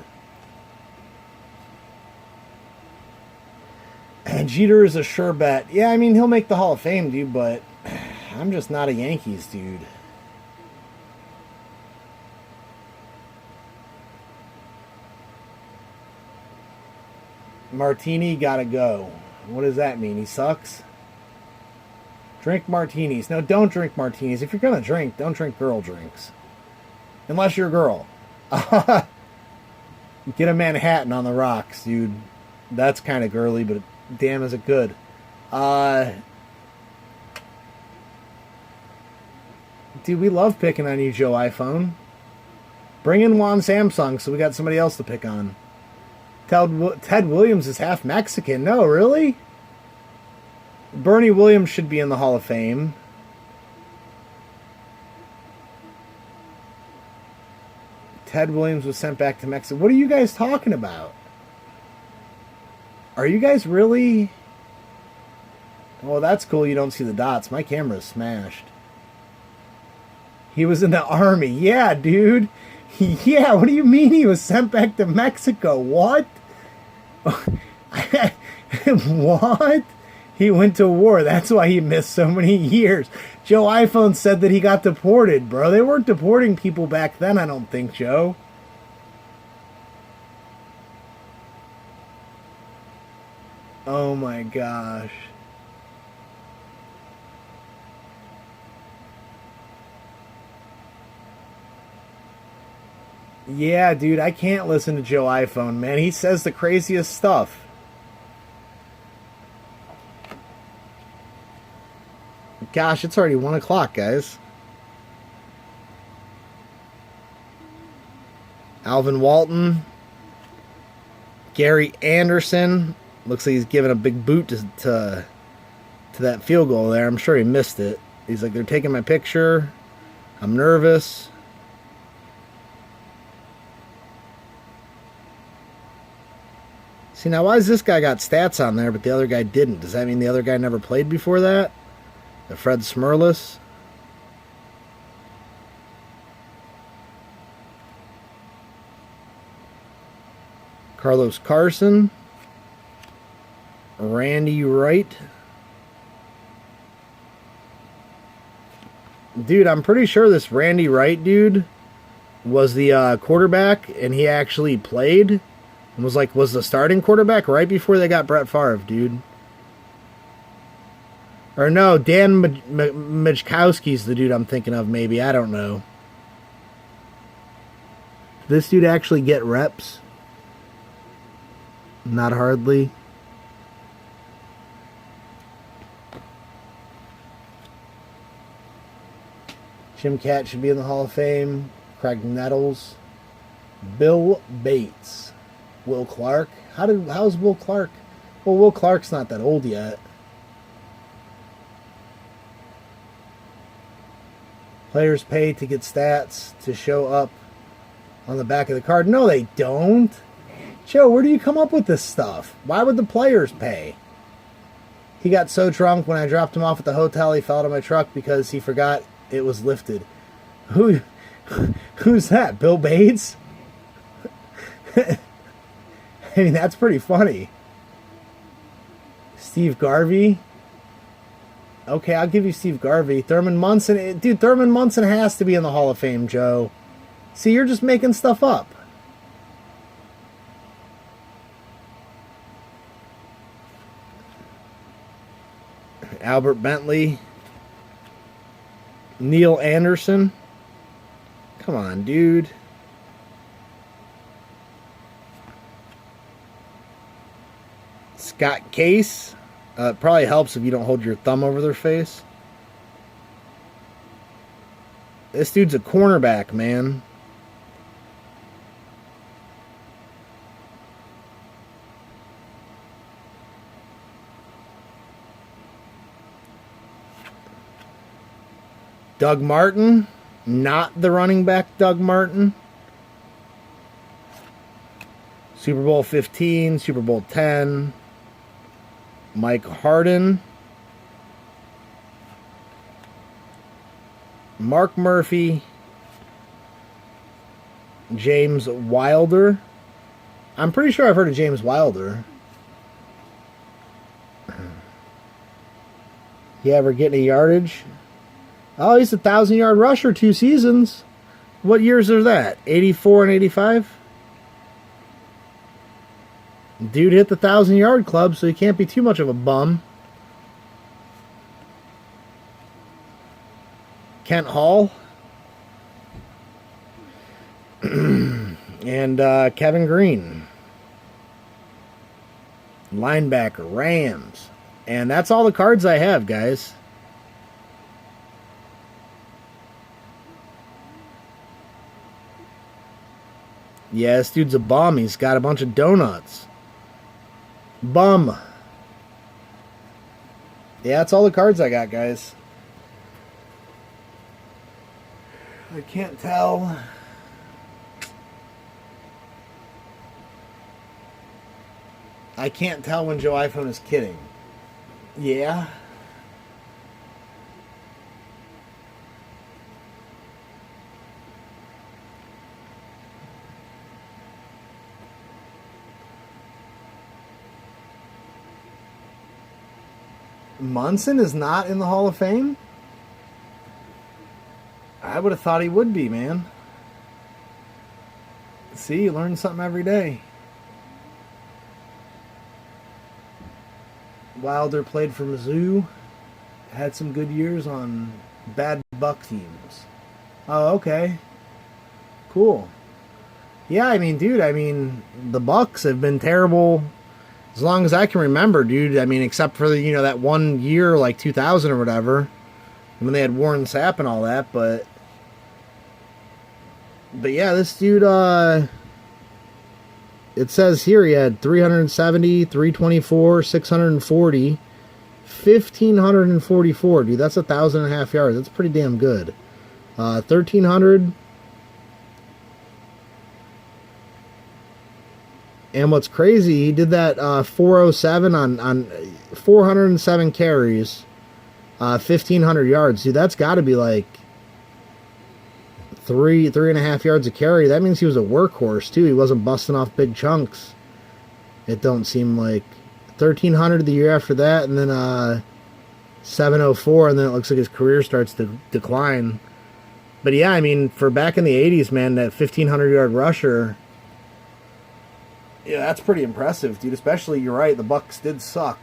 And Jeter is a sure bet. Yeah, I mean, he'll make the Hall of Fame, dude, but I'm just not a Yankees dude. Martini gotta go. What does that mean? He sucks? Drink martinis. No, don't drink martinis. If you're gonna drink, don't drink girl drinks. Unless you're a girl. Get a Manhattan on the rocks, dude. That's kind of girly, but damn is it good. Dude, we love picking on you, Joe iPhone. Bring in Juan Samsung so we got somebody else to pick on. Ted Williams is half Mexican. No, really? Bernie Williams should be in the Hall of Fame. Ted Williams was sent back to Mexico. What are you guys talking about? Are you guys really? Oh, that's cool. You don't see the dots. My camera's smashed. He was in the army. Yeah, dude. Yeah, what do you mean he was sent back to Mexico? What? What? He went to war. That's why he missed so many years. Joe iPhone said that he got deported, bro. They weren't deporting people back then, I don't think, Joe. Oh my gosh. Yeah, dude, I can't listen to Joe iPhone, man. He says the craziest stuff. Gosh, it's already 1 o'clock, guys. Alvin Walton. Gary Anderson. Looks like he's giving a big boot to that field goal there. I'm sure he missed it. He's like, they're taking my picture. I'm nervous. See, now why has this guy got stats on there, but the other guy didn't? Does that mean the other guy never played before that? The Fred Smirlas? Carlos Carson. Randy Wright. Dude, I'm pretty sure this Randy Wright dude was the quarterback, and he actually played. And was the starting quarterback right before they got Brett Favre, dude. Or no, Dan Majkowski's the dude I'm thinking of, maybe. I don't know. Did this dude actually get reps? Not hardly. Jim Cat should be in the Hall of Fame. Craig Nettles. Bill Bates. Will Clark. How's Will Clark? Well, Will Clark's not that old yet. Players pay to get stats to show up on the back of the card. No, they don't. Joe, where do you come up with this stuff? Why would the players pay? He got so drunk when I dropped him off at the hotel, he fell out of my truck because he forgot it was lifted. Who's that? Bill Bates? I mean, that's pretty funny. Steve Garvey. Okay, I'll give you Steve Garvey. Thurman Munson. Dude, Thurman Munson has to be in the Hall of Fame, Joe. See, you're just making stuff up. Albert Bentley. Neil Anderson. Come on, dude. Scott Case. It probably helps if you don't hold your thumb over their face. This dude's a cornerback, man. Doug Martin. Not the running back Doug Martin. Super Bowl 15, Super Bowl 10. Mike Harden. Mark Murphy. James Wilder. I'm pretty sure I've heard of James Wilder. You ever get any yardage? Oh, he's a 1,000-yard rusher 2 seasons. What years are that? 84 and 85? Dude hit the 1,000-yard club, so he can't be too much of a bum. Kent Hall. And Kevin Green. Linebacker, Rams. And that's all the cards I have, guys. Yeah, this dude's a bum. He's got a bunch of donuts. Bum. Yeah, that's all the cards I got, guys. I can't tell. I can't tell when Joe iPhone is kidding. Yeah. Munson is not in the Hall of Fame? I would have thought he would be, man. See, you learn something every day. Wilder played for Mizzou. Had some good years on bad Buck teams. Oh, okay. Cool. Yeah, I mean, dude, the Bucks have been terrible as long as I can remember, dude. I mean, except for the, that 1 year, like 2000 or whatever, when they had Warren Sapp and all that. But yeah, this dude, it says here he had 370, 324, 640, 1,544. Dude, that's 1,500 yards. That's pretty damn good. 1,300. And what's crazy, he did that 407 on 407 carries, 1,500 yards. Dude, that's got to be like 3.5 yards a carry. That means he was a workhorse too. He wasn't busting off big chunks. It don't seem like 1,300 the year after that, and then 704, and then it looks like his career starts to decline. But yeah, I mean, for back in the 80s, man, that 1,500 yard rusher. Yeah, that's pretty impressive, dude. Especially, you're right, the Bucks did suck.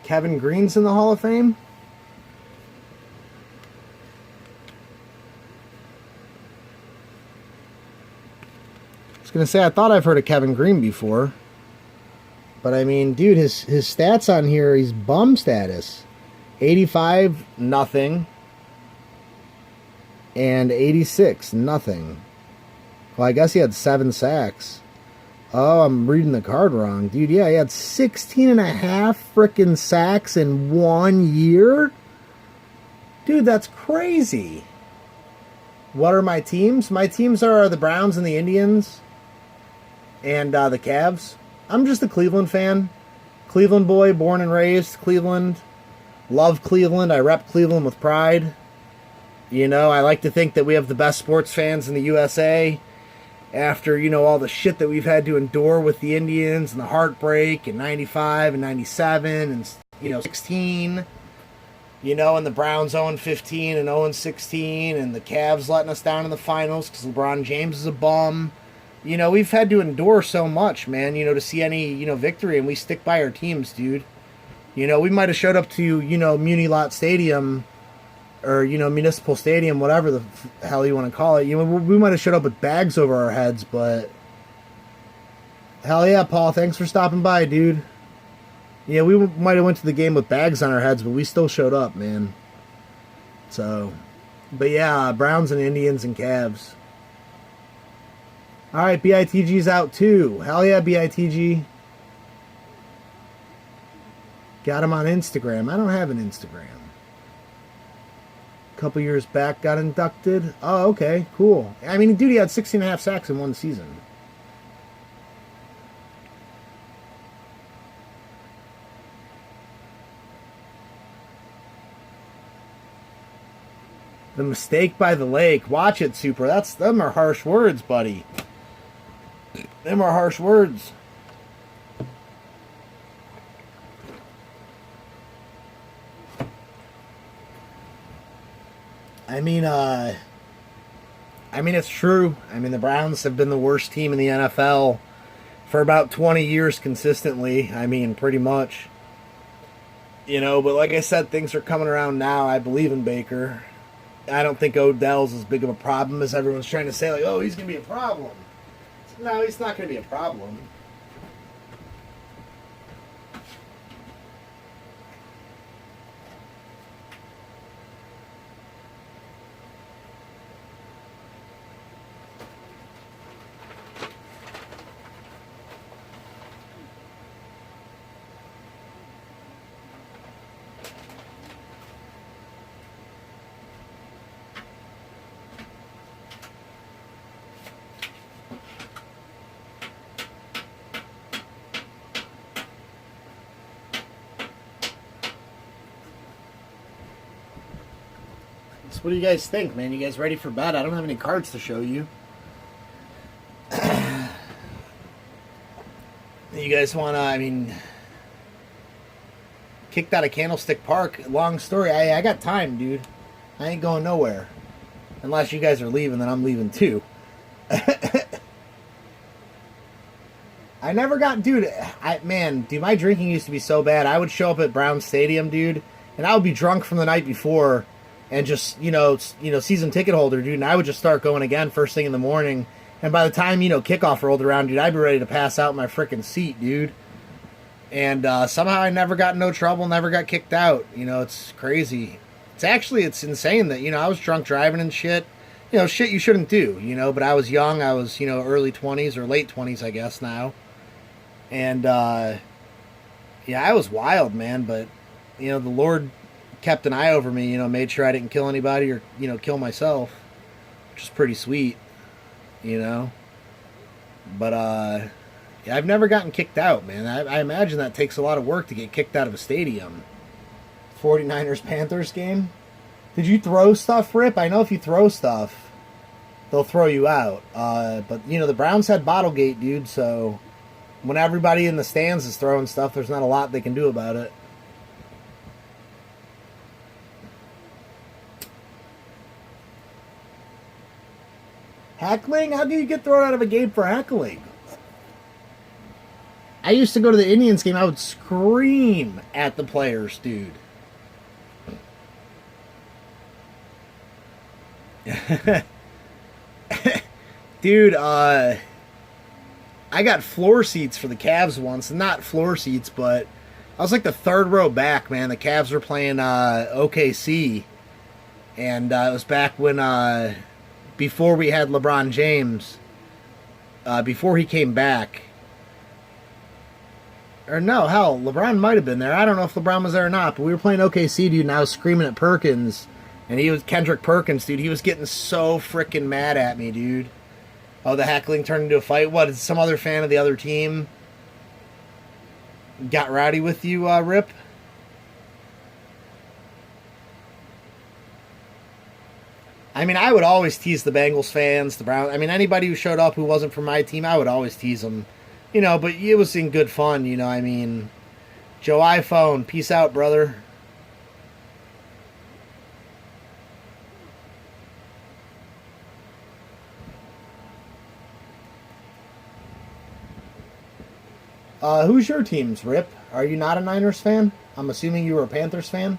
Kevin Green's in the Hall of Fame? I was going to say, I thought I've heard of Kevin Green before. But I mean, dude, his stats on here, he's bum status. 85, nothing. And 86, nothing. Well, I guess he had 7 sacks. Oh, I'm reading the card wrong. Dude, yeah, he had 16 and a half freaking sacks in 1 year? Dude, that's crazy. What are my teams? My teams are the Browns and the Indians. And the Cavs. I'm just a Cleveland fan. Cleveland boy, born and raised. Cleveland. Love Cleveland. I rep Cleveland with pride. You know, I like to think that we have the best sports fans in the USA. After, you know, all the shit that we've had to endure with the Indians and the heartbreak in 95 and 97 and, you know, 16, you know, and the Browns 0-15 and 0-16 and the Cavs letting us down in the finals because LeBron James is a bum. You know, we've had to endure so much, man, you know, to see any, you know, victory, and we stick by our teams, dude. You know, we might have showed up to, you know, Muni Lot Stadium or, you know, Municipal Stadium, whatever the hell you want to call it. You know, we might have showed up with bags over our heads, but hell yeah, Paul, thanks for stopping by, dude. Yeah, we might have went to the game with bags on our heads, but we still showed up, man. So, but yeah, Browns and Indians and Cavs. All right, BITG's out too. Hell yeah, BITG. Got him on Instagram. I don't have an Instagram. A couple years back, got inducted. Oh, okay, cool. I mean, dude, he had 16 and a half sacks in 1 season. The mistake by the lake. Watch it, Super. Them are harsh words, buddy. Them are harsh words. I mean, it's true. I mean, the Browns have been the worst team in the NFL for about 20 years consistently. I mean, pretty much. You know, but like I said, things are coming around now. I believe in Baker. I don't think Odell's as big of a problem as everyone's trying to say, like, oh, he's going to be a problem. No, he's not going to be a problem. What do you guys think, man? You guys ready for bed? I don't have any cards to show you. You guys want to, I mean, kicked out of Candlestick Park. Long story. I got time, dude. I ain't going nowhere. Unless you guys are leaving, then I'm leaving too. I never got, dude, man, my drinking used to be so bad. I would show up at Brown Stadium, dude, and I would be drunk from the night before. And just, you know, season ticket holder, dude. And I would just start going again first thing in the morning. And by the time, you know, kickoff rolled around, dude, I'd be ready to pass out in my freaking seat, dude. And somehow I never got in no trouble, never got kicked out. You know, it's crazy. It's insane that, you know, I was drunk driving and shit. You know, shit you shouldn't do, you know. But I was young. I was, you know, early 20s or late 20s, I guess, now. And, yeah, I was wild, man. But, you know, the Lord kept an eye over me, you know, made sure I didn't kill anybody or, you know, kill myself, which is pretty sweet, you know. But yeah, I've never gotten kicked out, man. I imagine that takes a lot of work to get kicked out of a stadium. 49ers Panthers game. Did you throw stuff, Rip? I know if you throw stuff, they'll throw you out. But you know, the Browns had Bottlegate, dude. So when everybody in the stands is throwing stuff, there's not a lot they can do about it. Heckling? How do you get thrown out of a game for heckling? I used to go to the Indians game. I would scream at the players, dude. Dude, I I got floor seats for the Cavs once. Not floor seats, but I was like the third row back, man. The Cavs were playing OKC. And it was back when, before we had LeBron James, before he came back. Or no, hell, LeBron might have been there. I don't know if LeBron was there or not, but we were playing OKC, dude, and I was screaming at Perkins. And he was Kendrick Perkins, dude. He was getting so freaking mad at me, dude. Oh, the heckling turned into a fight. What, did some other fan of the other team got rowdy with you, Rip? I mean, I would always tease the Bengals fans, the Browns. I mean, anybody who showed up who wasn't from my team, I would always tease them. You know, but it was in good fun, you know, I mean. Joe iPhone, peace out, brother. Who's your teams, Rip? Are you not a Niners fan? I'm assuming you were a Panthers fan.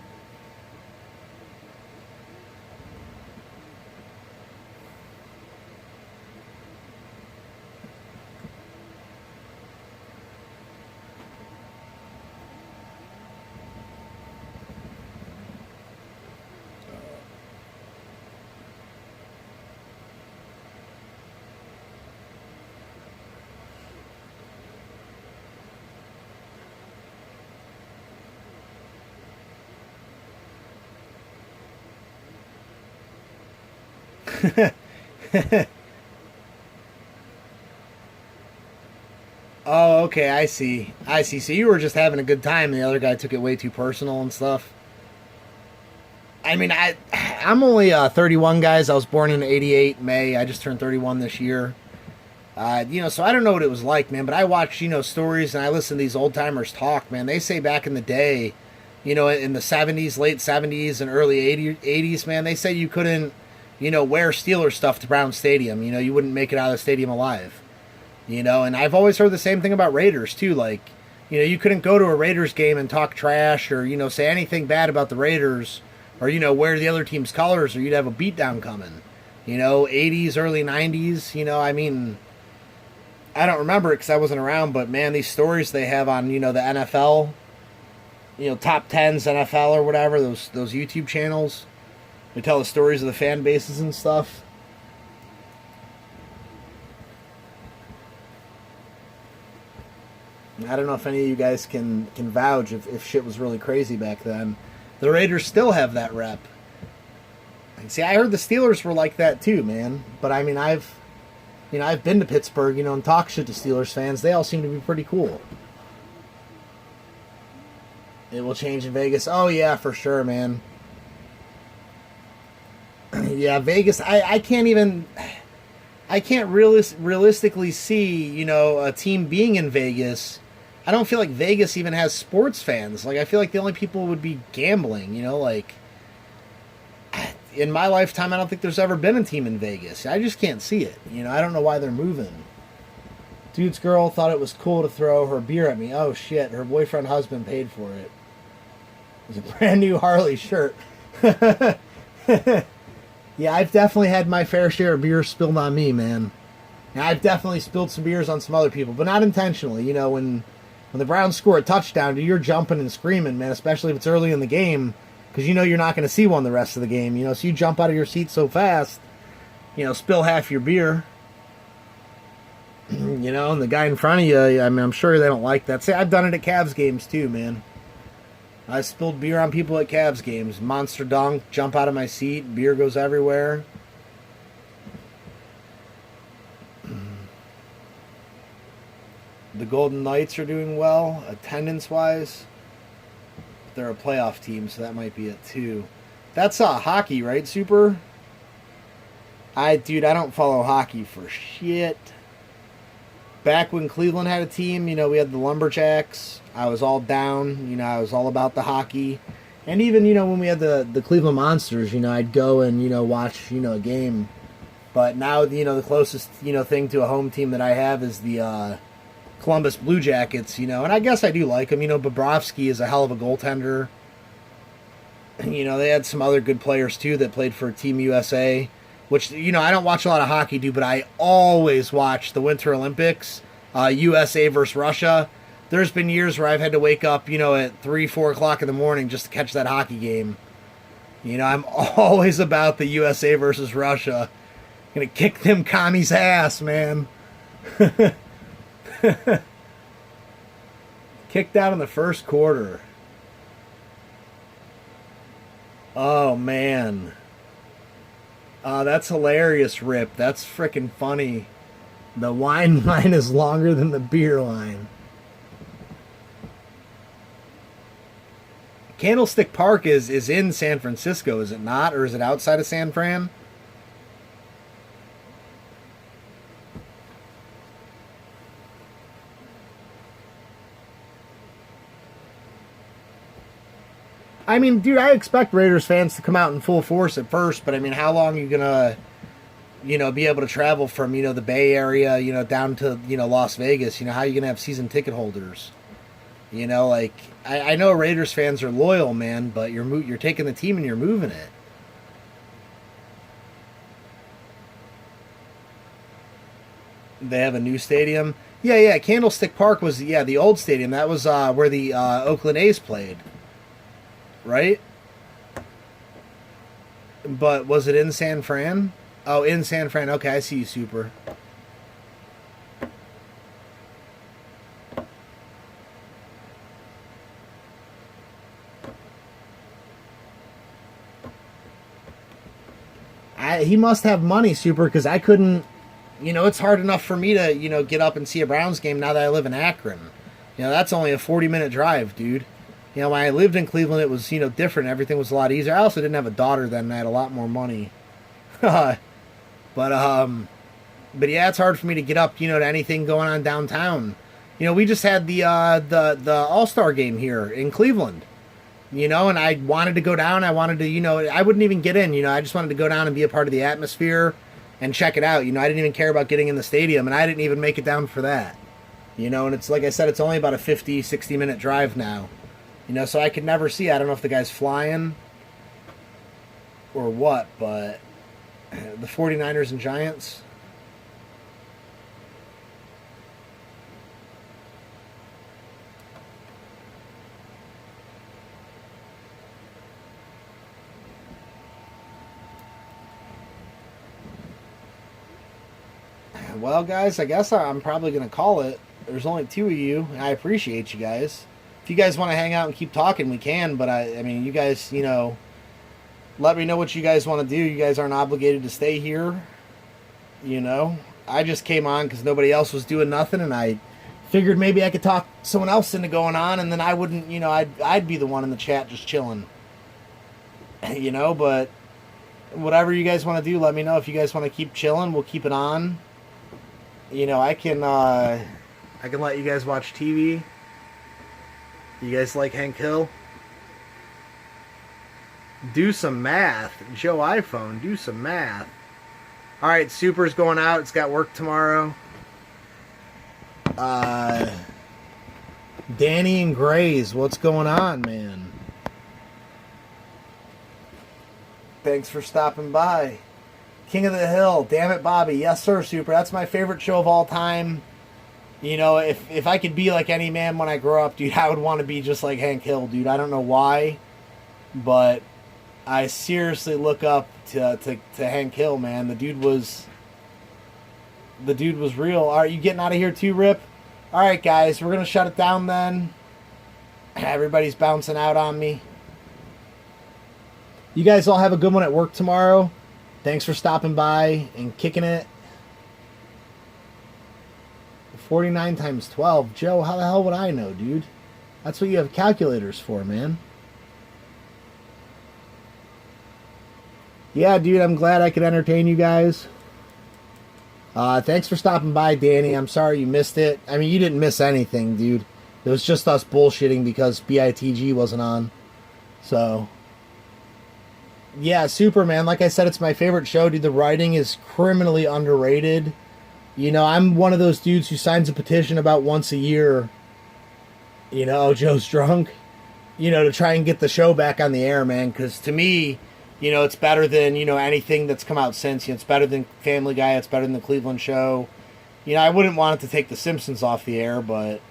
Oh, okay, I see. I see. So you were just having a good time, and the other guy took it way too personal and stuff. I mean, I'm only 31, guys. I was born in '88 May. I just turned 31 this year. You know, so I don't know what it was like, man. But I watch, you know, stories and I listen to these old timers talk, man. They say back in the day, you know, in the '70s, late '70s, and early '80s, man. They say you couldn't, you know, wear Steelers stuff to Brown Stadium. You know, you wouldn't make it out of the stadium alive. You know, and I've always heard the same thing about Raiders, too. Like, you know, you couldn't go to a Raiders game and talk trash or, you know, say anything bad about the Raiders or, you know, wear the other team's colors or you'd have a beatdown coming. You know, 80s, early 90s, you know, I mean, I don't remember it because I wasn't around, but, man, these stories they have on, you know, the NFL, you know, top 10s NFL or whatever, those YouTube channels. They tell the stories of the fan bases and stuff. I don't know if any of you guys can vouch if shit was really crazy back then. The Raiders still have that rep. And see, I heard the Steelers were like that too, man. But I mean, I've been to Pittsburgh, you know, and talked shit to Steelers fans. They all seem to be pretty cool. It will change in Vegas. Oh yeah, for sure, man. Yeah, Vegas. I can't realistically see, you know, a team being in Vegas. I don't feel like Vegas even has sports fans. Like, I feel like the only people would be gambling, you know, like, in my lifetime, I don't think there's ever been a team in Vegas. I just can't see it. You know, I don't know why they're moving. Dude's girl thought it was cool to throw her beer at me. Oh, shit. Her boyfriend husband paid for it. It was a brand new Harley shirt. Yeah, I've definitely had my fair share of beers spilled on me, man. And I've definitely spilled some beers on some other people, but not intentionally. You know, when the Browns score a touchdown, you're jumping and screaming, man, especially if it's early in the game, because you know you're not going to see one the rest of the game. You know, so you jump out of your seat so fast, you know, spill half your beer. You know, and the guy in front of you, I mean, I'm sure they don't like that. Say, I've done it at Cavs games too, man. I spilled beer on people at Cavs games. Monster dunk, jump out of my seat, beer goes everywhere. The Golden Knights are doing well, attendance-wise. They're a playoff team, so that might be it too. That's hockey, right, Super? Dude, I don't follow hockey for shit. Back when Cleveland had a team, you know, we had the Lumberjacks. I was all down, you know, I was all about the hockey. And even, you know, when we had the Cleveland Monsters, you know, I'd go and, you know, watch, you know, a game. But now, you know, the closest, you know, thing to a home team that I have is the Columbus Blue Jackets, you know. And I guess I do like them. You know, Bobrovsky is a hell of a goaltender. You know, they had some other good players, too, that played for Team USA. Which, you know, I don't watch a lot of hockey, dude, but I always watch the Winter Olympics USA versus Russia. There's been years where I've had to wake up, at 3, 4 o'clock in the morning just to catch that hockey game. I'm always about the USA versus Russia. Gonna kick them commies' ass, man. Kicked out in the first quarter. Oh, man. That's hilarious, Rip. That's freaking funny. The wine line is longer than the beer line. Candlestick Park is in San Francisco, is it not? Or is it outside of San Fran? I mean, dude, I expect Raiders fans to come out in full force at first, but I mean, how long are you gonna, be able to travel from, the Bay Area, down to, Las Vegas? How are you gonna have season ticket holders? I know Raiders fans are loyal, man, but you're taking the team and you're moving it. They have a new stadium. Yeah. Candlestick Park was the old stadium. That was where the Oakland A's played, right? But was it in San Fran? Oh, in San Fran. Okay, I see you, Super. He must have money, Super, because I couldn't. It's hard enough for me to, get up and see a Browns game now that I live in Akron. That's only a 40-minute drive, dude. When I lived in Cleveland, it was, different. Everything was a lot easier. I also didn't have a daughter then, and I had a lot more money. But yeah, it's hard for me to get up, to anything going on downtown. We just had the All-Star game here in Cleveland. And I wanted to go down. I wanted to, I wouldn't even get in. I just wanted to go down and be a part of the atmosphere and check it out. I didn't even care about getting in the stadium, and I didn't even make it down for that. And it's like I said, it's only about a 50, 60-minute drive now. So I could never see. I don't know if the guy's flying or what, but the 49ers and Giants. Well, guys, I guess I'm probably going to call it. There's only 2 of you, and I appreciate you guys. If you guys want to hang out and keep talking, we can, but I mean, you guys, let me know what you guys want to do. You guys aren't obligated to stay here. I just came on because nobody else was doing nothing, and I figured maybe I could talk someone else into going on, and then I wouldn't, I'd be the one in the chat just chilling. But whatever you guys want to do, let me know. If you guys want to keep chilling, we'll keep it on. I can let you guys watch TV. You guys like Hank Hill? Do some math. Joe iPhone, do some math. Alright, Super's going out. It's got work tomorrow. Danny and Grays, what's going on, man? Thanks for stopping by. King of the Hill, damn it, Bobby. Yes, sir, Super. That's my favorite show of all time. If I could be like any man when I grow up, dude, I would want to be just like Hank Hill, dude. I don't know why, but I seriously look up to Hank Hill, man. The dude was real. All right, you getting out of here too, Rip? All right, guys, we're gonna shut it down then. Everybody's bouncing out on me. You guys all have a good one at work tomorrow. Thanks for stopping by and kicking it. 49 times 12. Joe, how the hell would I know, dude? That's what you have calculators for, man. Yeah, dude, I'm glad I could entertain you guys. Thanks for stopping by, Danny. I'm sorry you missed it. I mean, you didn't miss anything, dude. It was just us bullshitting because BITG wasn't on. So, yeah, Superman. Like I said, it's my favorite show, dude. The writing is criminally underrated. I'm one of those dudes who signs a petition about once a year. Joe's drunk. To try and get the show back on the air, man. Because to me, it's better than, anything that's come out since. It's better than Family Guy. It's better than The Cleveland Show. You know, I wouldn't want it to take The Simpsons off the air, but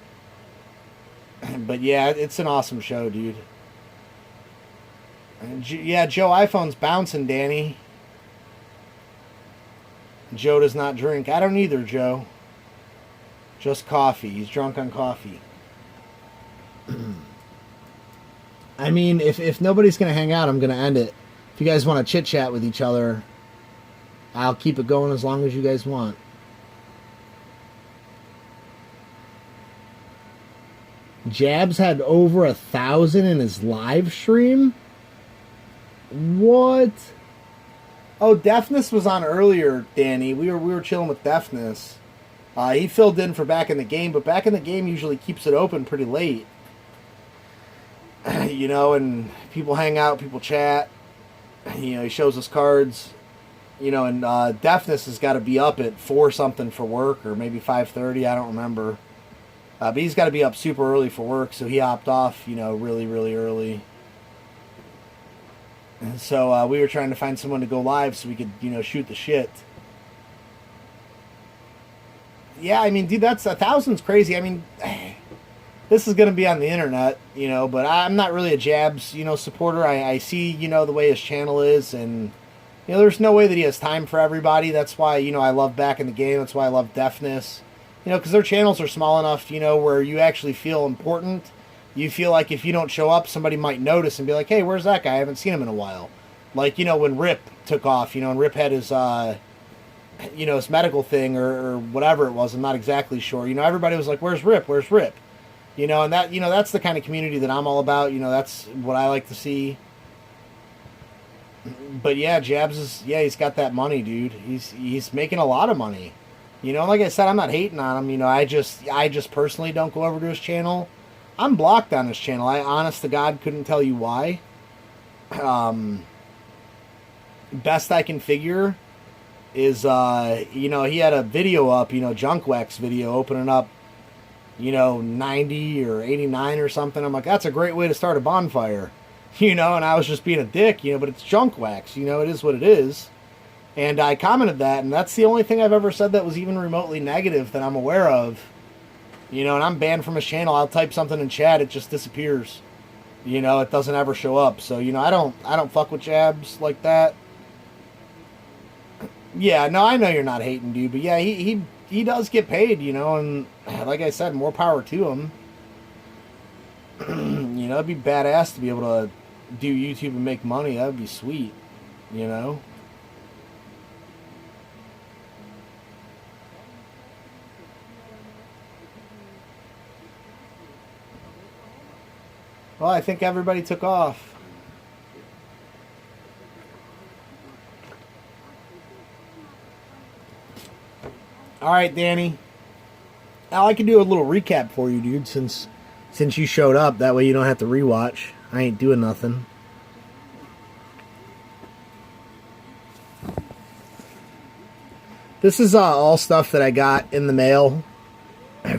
yeah, it's an awesome show, dude. Yeah, Joe iPhone's bouncing, Danny. Joe does not drink. I don't either, Joe. Just coffee. He's drunk on coffee. I mean, if nobody's going to hang out, I'm going to end it. If you guys want to chit-chat with each other, I'll keep it going as long as you guys want. Jabs had over 1,000 in his live stream? What? Oh, Deafness was on earlier, Danny. We were chilling with Deafness. He filled in for Back in the Game, but Back in the Game usually keeps it open pretty late. You know, and people hang out, people chat. You know, he shows us cards. You know, and Deafness has got to be up at 4 something for work, or maybe 5:30. I don't remember. But he's got to be up super early for work, so he hopped off, you know, really, really early. And so we were trying to find someone to go live so we could, you know, shoot the shit. Yeah, I mean, dude, that's 1,000's crazy. I mean, this is going to be on the internet, you know, but I'm not really a Jabs, you know, supporter. I see, you know, the way his channel is, and, you know, there's no way that he has time for everybody. That's why, you know, I love Back in the Game. That's why I love Deafness. You know, because their channels are small enough, you know, where you actually feel important. You feel like if you don't show up, somebody might notice and be like, hey, where's that guy? I haven't seen him in a while. Like, you know, when Rip took off, you know, and Rip had his, you know, his medical thing or whatever it was. I'm not exactly sure. You know, everybody was like, where's Rip? Where's Rip? You know, and that, you know, that's the kind of community that I'm all about. You know, that's what I like to see. But yeah, Jabs is, yeah, he's got that money, dude. He's making a lot of money. You know, like I said, I'm not hating on him. You know, I just personally don't go over to his channel. I'm blocked on his channel. I, honest to God, couldn't tell you why. Best I can figure is, you know, he had a video up, you know, Junk Wax video opening up, you know, 90 or 89 or something. I'm like, that's a great way to start a bonfire. You know, and I was just being a dick, you know, but it's Junk Wax. You know, it is what it is. And I commented that, and that's the only thing I've ever said that was even remotely negative that I'm aware of. You know, and I'm banned from his channel. I'll type something in chat, it just disappears. You know, it doesn't ever show up. So, you know, I don't fuck with Jabs like that. Yeah, no, I know you're not hating, dude, but yeah, he does get paid, you know, and like I said, more power to him. You know, it'd be badass to be able to do YouTube and make money. That would be sweet, you know. Well, I think everybody took off. All right, Danny. Now I can do a little recap for you, dude, since you showed up. That way you don't have to rewatch. I ain't doing nothing. This is all stuff that I got in the mail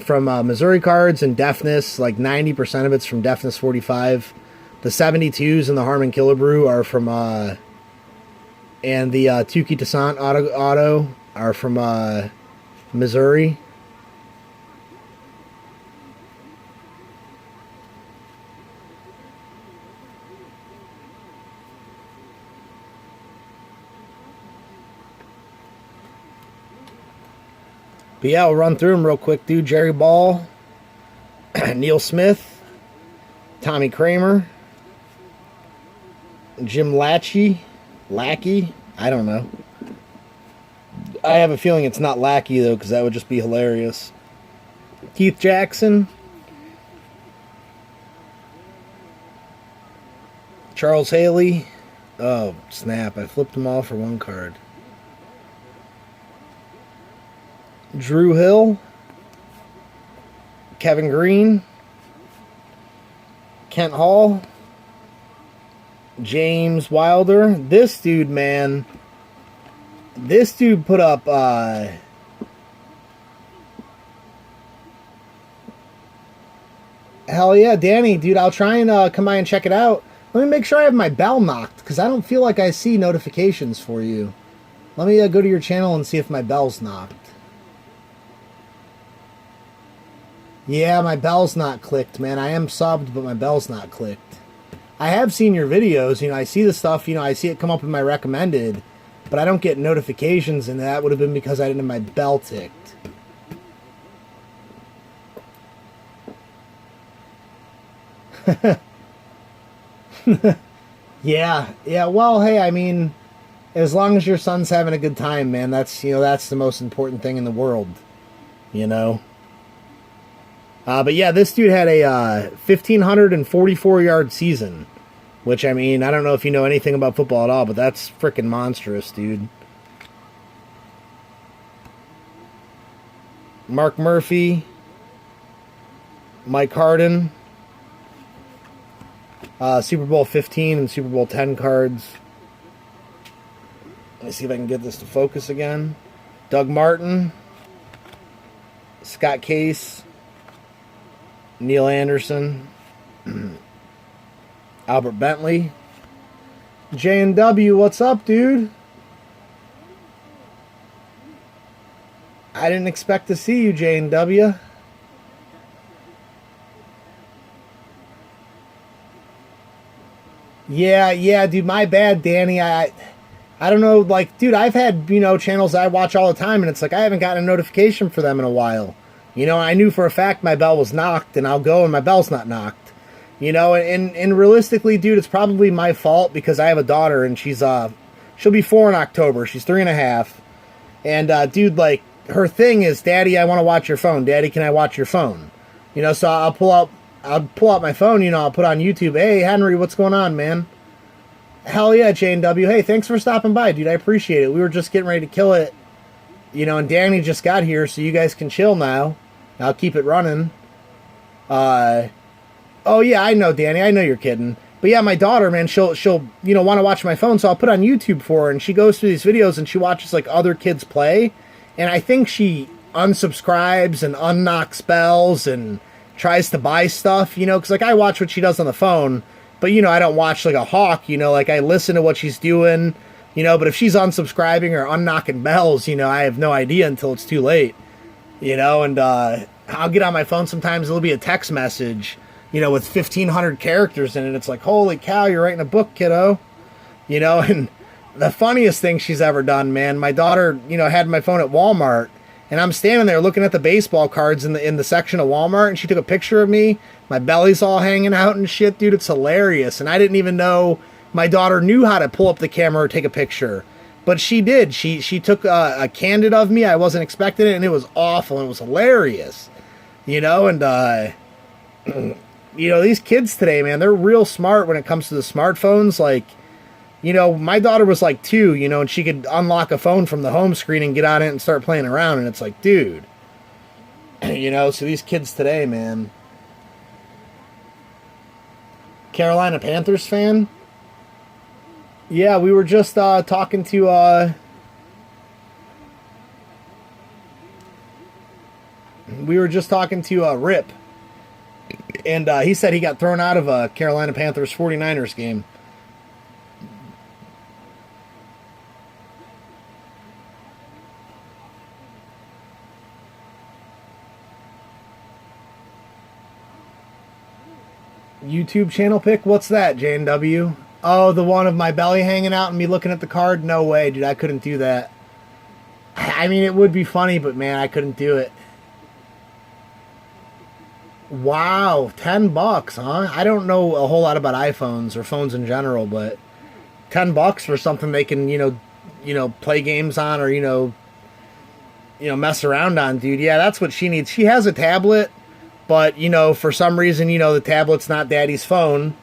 from Missouri Cards and Deafness. Like 90% of it's from Deafness 45. The 72s and the Harman Killebrew are from, and the Tukey Toussaint auto are from Missouri. But yeah, I'll run through them real quick, dude. Jerry Ball, Neil Smith, Tommy Kramer, Jim Lackey, I don't know. I have a feeling it's not Lackey, though, because that would just be hilarious. Keith Jackson, Charles Haley. Oh, snap. I flipped them all for one card. Drew Hill, Kevin Green, Kent Hall, James Wilder. This dude, man, this dude put up hell yeah, Danny, dude, I'll try and come by and check it out. Let me make sure I have my bell knocked, because I don't feel like I see notifications for you. Let me go to your channel and see if my bell's knocked. Yeah, my bell's not clicked, man. I am subbed, but my bell's not clicked. I have seen your videos. I see the stuff. I see it come up in my recommended, but I don't get notifications, and that would have been because I didn't have my bell ticked. Yeah. Well, hey, I mean, as long as your son's having a good time, man, that's the most important thing in the world, you know. But yeah, this dude had a 1,544-yard season, which, I mean, I don't know if you know anything about football at all, but that's freaking monstrous, dude. Mark Murphy, Mike Harden, Super Bowl 15 and Super Bowl 10 cards. Let me see if I can get this to focus again. Doug Martin, Scott Case, Neil Anderson, Albert Bentley, J&W, what's up, dude? I didn't expect to see you, J&W. Yeah, dude, my bad, Danny. I don't know, like, dude, I've had, channels I watch all the time, and it's like I haven't gotten a notification for them in a while. I knew for a fact my bell was knocked, and I'll go and my bell's not knocked. And realistically, dude, it's probably my fault because I have a daughter, and she'll be 4 in October. She's 3.5. And, dude, like, her thing is, Daddy, I want to watch your phone. Daddy, can I watch your phone? So I'll pull out my phone, I'll put on YouTube. Hey, Henry, what's going on, man? Hell yeah, J&W. Hey, thanks for stopping by, dude. I appreciate it. We were just getting ready to kill it. And Danny just got here, so you guys can chill now. I'll keep it running. Oh, yeah, I know, Danny. I know you're kidding. But yeah, my daughter, man, she'll want to watch my phone, so I'll put on YouTube for her, and she goes through these videos, and she watches, like, other kids play. And I think she unsubscribes and unknocks bells and tries to buy stuff, because, like, I watch what she does on the phone, but, I don't watch, like, a hawk, like, I listen to what she's doing, but if she's unsubscribing or unknocking bells, I have no idea until it's too late, and I'll get on my phone sometimes, it'll be a text message, with 1,500 characters in it. It's like, holy cow, you're writing a book, kiddo, and the funniest thing she's ever done, man, my daughter, had my phone at Walmart, and I'm standing there looking at the baseball cards in the section of Walmart, and she took a picture of me. My belly's all hanging out and shit, dude. It's hilarious. And I didn't even know my daughter knew how to pull up the camera or take a picture. But she did. She took a candid of me. I wasn't expecting it, and it was awful, and it was hilarious. And, these kids today, man, they're real smart when it comes to the smartphones. Like, my daughter was like 2, and she could unlock a phone from the home screen and get on it and start playing around. And it's like, dude, so these kids today, man. Carolina Panthers fan? Yeah, we were just talking to, Rip. And he said he got thrown out of a Carolina Panthers 49ers game. YouTube channel pick? What's that, J&W? Oh, the one of my belly hanging out and me looking at the card? No way, dude. I couldn't do that. I mean, it would be funny, but man, I couldn't do it. Wow, $10, huh? I don't know a whole lot about iPhones or phones in general, but $10 for something they can, play games on or, mess around on, dude. Yeah, that's what she needs. She has a tablet. But, for some reason, the tablet's not Daddy's phone.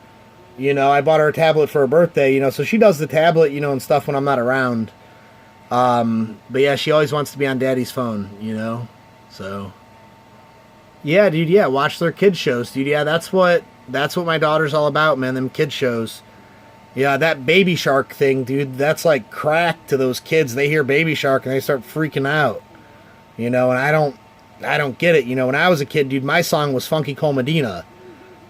I bought her a tablet for her birthday, so she does the tablet, and stuff when I'm not around. But yeah, she always wants to be on Daddy's phone, so. Yeah, dude, yeah, watch their kid shows, dude. Yeah, that's what my daughter's all about, man, them kid shows. Yeah, that Baby Shark thing, dude, that's like crack to those kids. They hear Baby Shark and they start freaking out, and I don't get it. When I was a kid, dude, my song was Funky Cole Medina.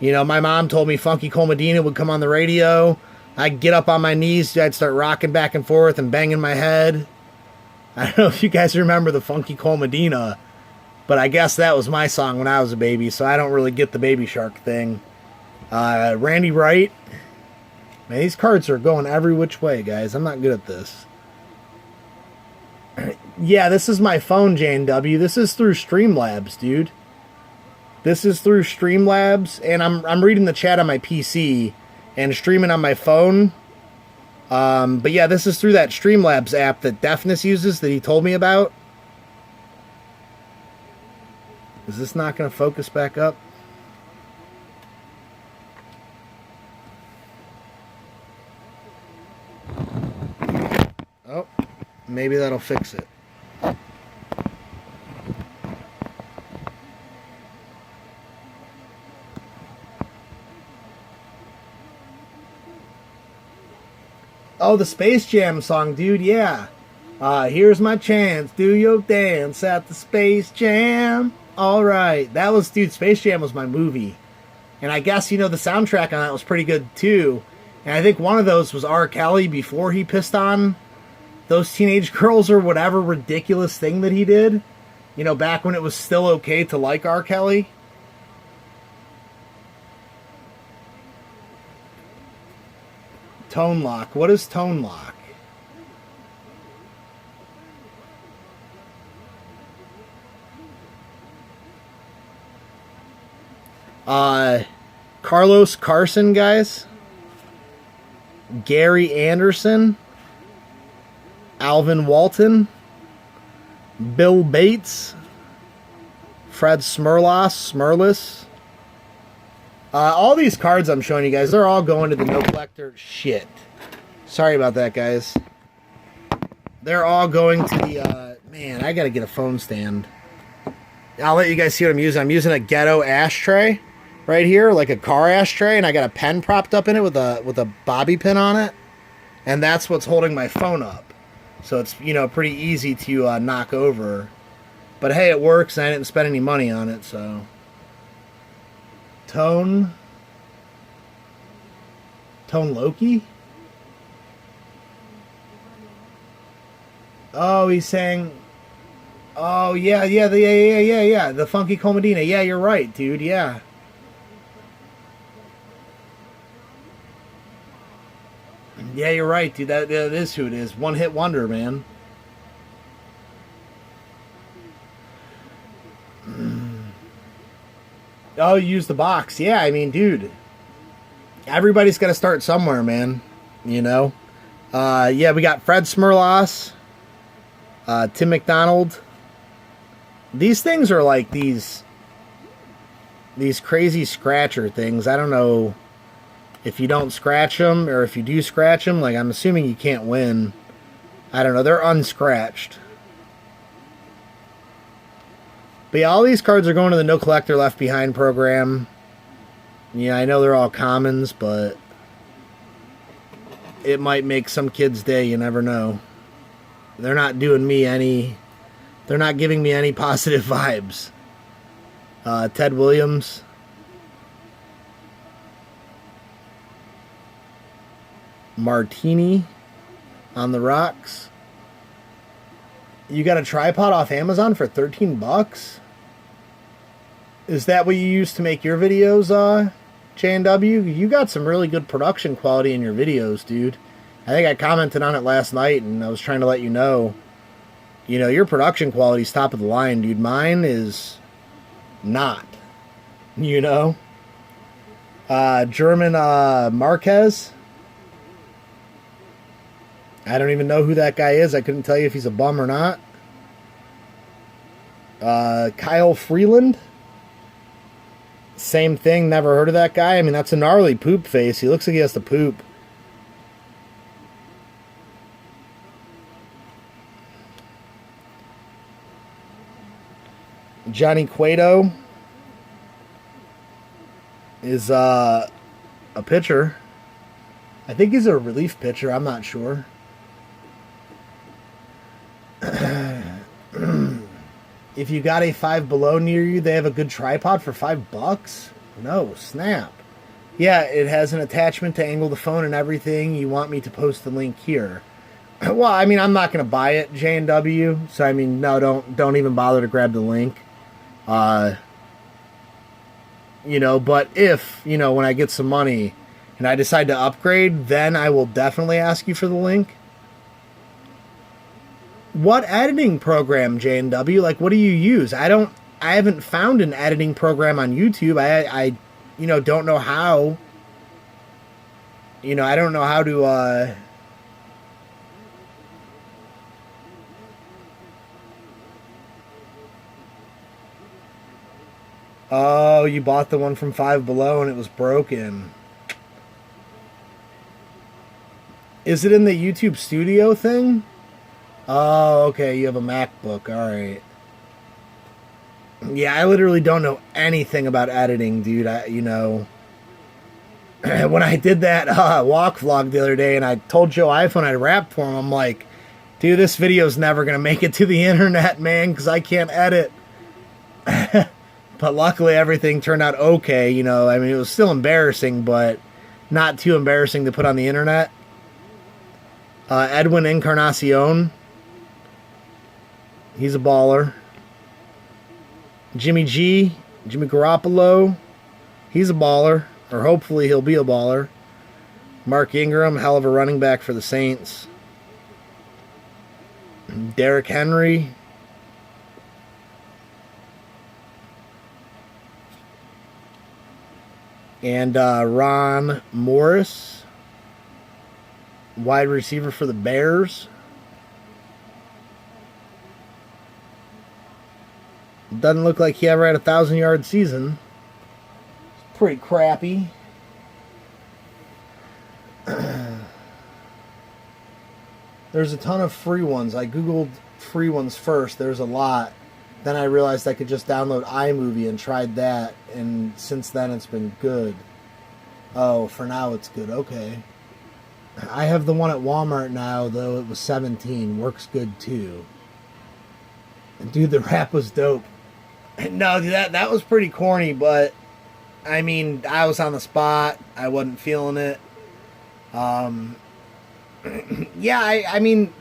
My mom told me Funky Cole Medina would come on the radio. I'd get up on my knees, I'd start rocking back and forth and banging my head. I don't know if you guys remember the Funky Cole Medina. But I guess that was my song when I was a baby, so I don't really get the Baby Shark thing. Randy Wright. Man, these cards are going every which way, guys. I'm not good at this. Yeah, this is my phone, JW. This is through Streamlabs, dude. This is through Streamlabs, and I'm reading the chat on my PC and streaming on my phone. But yeah, this is through that Streamlabs app that Deafness uses that he told me about. Is this not going to focus back up? Oh, maybe that'll fix it. Oh, the Space Jam song, dude, yeah. Here's my chance, do your dance at the Space Jam. Alright, that was, dude, Space Jam was my movie. And I guess, you know, the soundtrack on that was pretty good, too. And I think one of those was R. Kelly before he pissed on those teenage girls or whatever ridiculous thing that he did. You know, back when it was still okay to like R. Kelly. Tone lock. What is tone lock? Carlos Carson, guys. Gary Anderson. Alvin Walton. Bill Bates. Fred Smirlis. All these cards I'm showing you guys, they're all going to the no collector shit. Sorry about that, guys. They're all going to the, man, I gotta get a phone stand. I'll let you guys see what I'm using. I'm using a ghetto ashtray right here, like a car ashtray, and I got a pen propped up in it with a bobby pin on it. And that's what's holding my phone up. So it's, you know, pretty easy to knock over. But hey, it works, and I didn't spend any money on it, so... Tone Loki? Oh, he's saying... Oh, yeah. The Funky Comedina. Yeah, you're right, dude, yeah. Yeah, you're right, dude. That is who it is. One hit wonder, man. Oh, you use the box. Yeah, I mean, dude. Everybody's got to start somewhere, man. You know? Yeah, we got Fred Smirlas. Tim McDonald. These things are like these crazy scratcher things. I don't know if you don't scratch them or if you do scratch them. Like, I'm assuming you can't win. I don't know. They're unscratched. But yeah, all these cards are going to the No Collector Left Behind program. Yeah, I know they're all commons, but it might make some kid's day. You never know. They're not doing me any... They're not giving me any positive vibes. Ted Williams. Martini on the rocks. You got a tripod off Amazon for 13 bucks? Is that what you use to make your videos, J&W? You got some really good production quality in your videos, dude. I think I commented on it last night, and I was trying to let you know. You know, your production quality is top of the line, dude. Mine is not. You know? German Marquez. I don't even know who that guy is. I couldn't tell you if he's a bum or not. Kyle Freeland. Same thing. Never heard of that guy. I mean, that's a gnarly poop face. He looks like he has to poop. Johnny Cueto is a pitcher. I think he's a relief pitcher. I'm not sure. If you got a Five Below near you, they have a good tripod for $5? No, snap. Yeah, it has an attachment to angle the phone and everything. You want me to post the link here. Well, I mean, I'm not going to buy it, J&W. So, I mean, no, don't even bother to grab the link. Uh, but if, when I get some money and I decide to upgrade, then I will definitely ask you for the link. What editing program, J&W? Like, what do you use? I haven't found an editing program on YouTube. I don't know how. I don't know how to, Oh, you bought the one from Five Below and it was broken. Is it in the YouTube Studio thing? Oh, okay. You have a MacBook. All right. Yeah, I literally don't know anything about editing, dude. When I did that walk vlog the other day and I told Joe iPhone I'd rap for him, I'm like, dude, this video's never going to make it to the internet, man, because I can't edit. But luckily everything turned out okay, I mean, it was still embarrassing, but not too embarrassing to put on the internet. Edwin Encarnacion. He's a baller. Jimmy Garoppolo. He's a baller. Or hopefully he'll be a baller. Mark Ingram, hell of a running back for the Saints. Derrick Henry. And Ron Morris, wide receiver for the Bears. Doesn't look like he ever had a 1,000-yard season. It's pretty crappy. There's a ton of free ones. I googled free ones first. There's a lot. Then I realized I could just download iMovie and tried that. And since then it's been good. Oh, for now it's good. Okay. I have the one at Walmart now, though it was $17. Works good too. And dude, the rap was dope. No, dude, that was pretty corny, but I mean, I was on the spot. I wasn't feeling it. Yeah, I mean,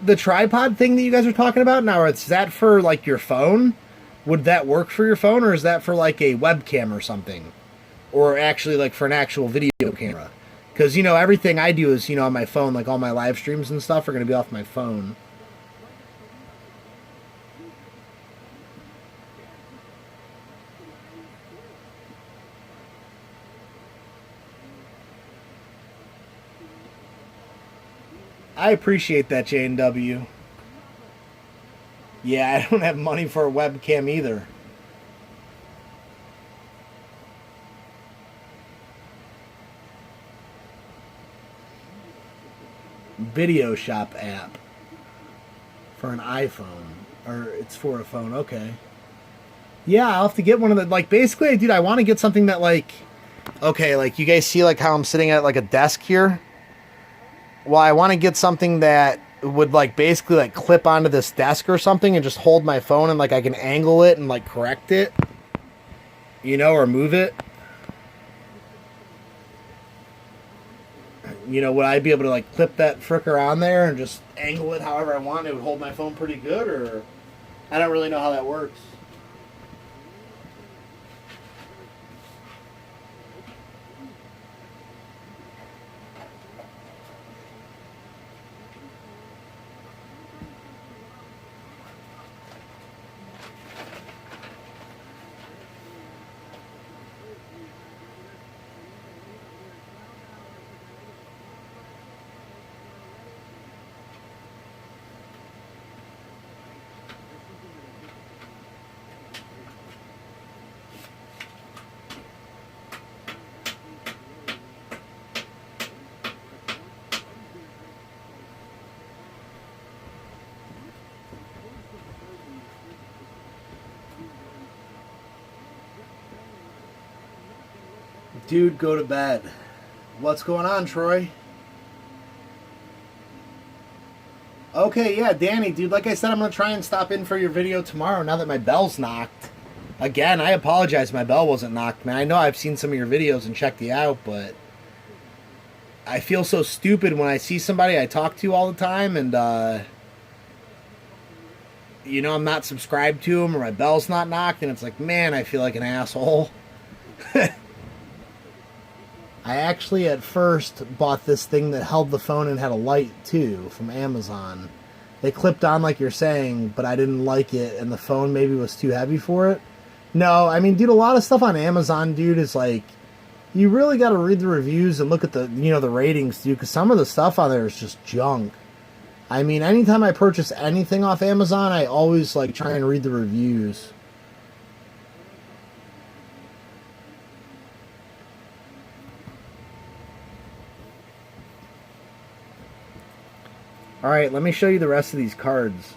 the tripod thing that you guys are talking about now, is that for like your phone? Would that work for your phone, or is that for like a webcam or something? Or actually like for an actual video camera? Because, everything I do is, on my phone. Like all my live streams and stuff are going to be off my phone. I appreciate that, J&W. Yeah, I don't have money for a webcam either. Video Shop app for an iPhone. Or it's for a phone, okay. Yeah, I'll have to get one of the, like, basically, dude, I want to get something that, like, okay, like, you guys see, like, how I'm sitting at, like, a desk here? Well, I want to get something that would, like, basically, like, clip onto this desk or something and just hold my phone and, like, I can angle it and, like, correct it. Or move it. Would I be able to, like, clip that fricker on there and just angle it however I want? It would hold my phone pretty good, or I don't really know how that works. Dude, go to bed. What's going on, Troy? Okay, yeah, Danny, dude, like I said, I'm going to try and stop in for your video tomorrow now that my bell's knocked. Again, I apologize my bell wasn't knocked, man. I know I've seen some of your videos and checked you out, but I feel so stupid when I see somebody I talk to all the time and, I'm not subscribed to him or my bell's not knocked, and it's like, man, I feel like an asshole. I actually at first bought this thing that held the phone and had a light too from Amazon. They clipped on like you're saying, but I didn't like it, and the phone maybe was too heavy for it. No, I mean, dude, a lot of stuff on Amazon, dude, is like, you really got to read the reviews and look at the, the ratings, dude, because some of the stuff on there is just junk. I mean, anytime I purchase anything off Amazon, I always like try and read the reviews. Alright, let me show you the rest of these cards.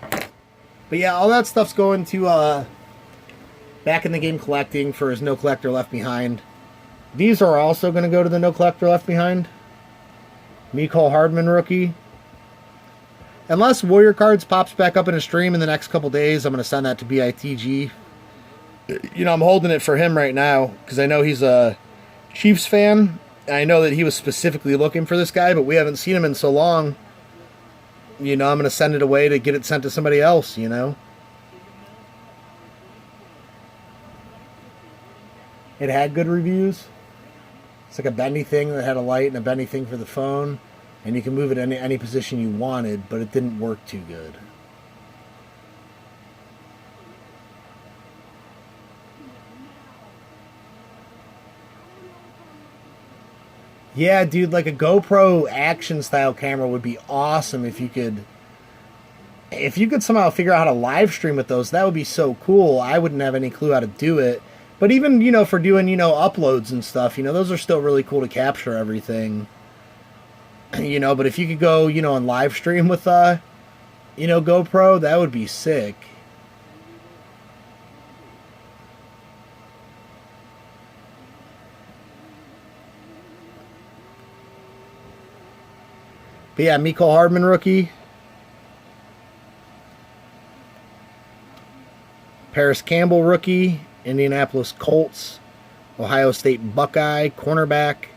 But yeah, all that stuff's going to back in the game collecting for his No Collector Left Behind. These are also going to go to the No Collector Left Behind. Mecole Hardman rookie. Unless Warrior Cards pops back up in a stream in the next couple days, I'm going to send that to BITG. I'm holding it for him right now because I know he's a Chiefs fan. I know that he was specifically looking for this guy, but we haven't seen him in so long. I'm going to send it away to get it sent to somebody else, It had good reviews. It's like a bendy thing that had a light and a bendy thing for the phone. And you can move it in any position you wanted, but it didn't work too good. Yeah, dude, like a GoPro action style camera would be awesome if you could somehow figure out how to live stream with those. That would be so cool. I wouldn't have any clue how to do it. But even, for doing, uploads and stuff, those are still really cool to capture everything. But if you could go, and live stream with GoPro, that would be sick. But yeah, Mecole Hardman rookie. Paris Campbell rookie. Indianapolis Colts. Ohio State Buckeye cornerback.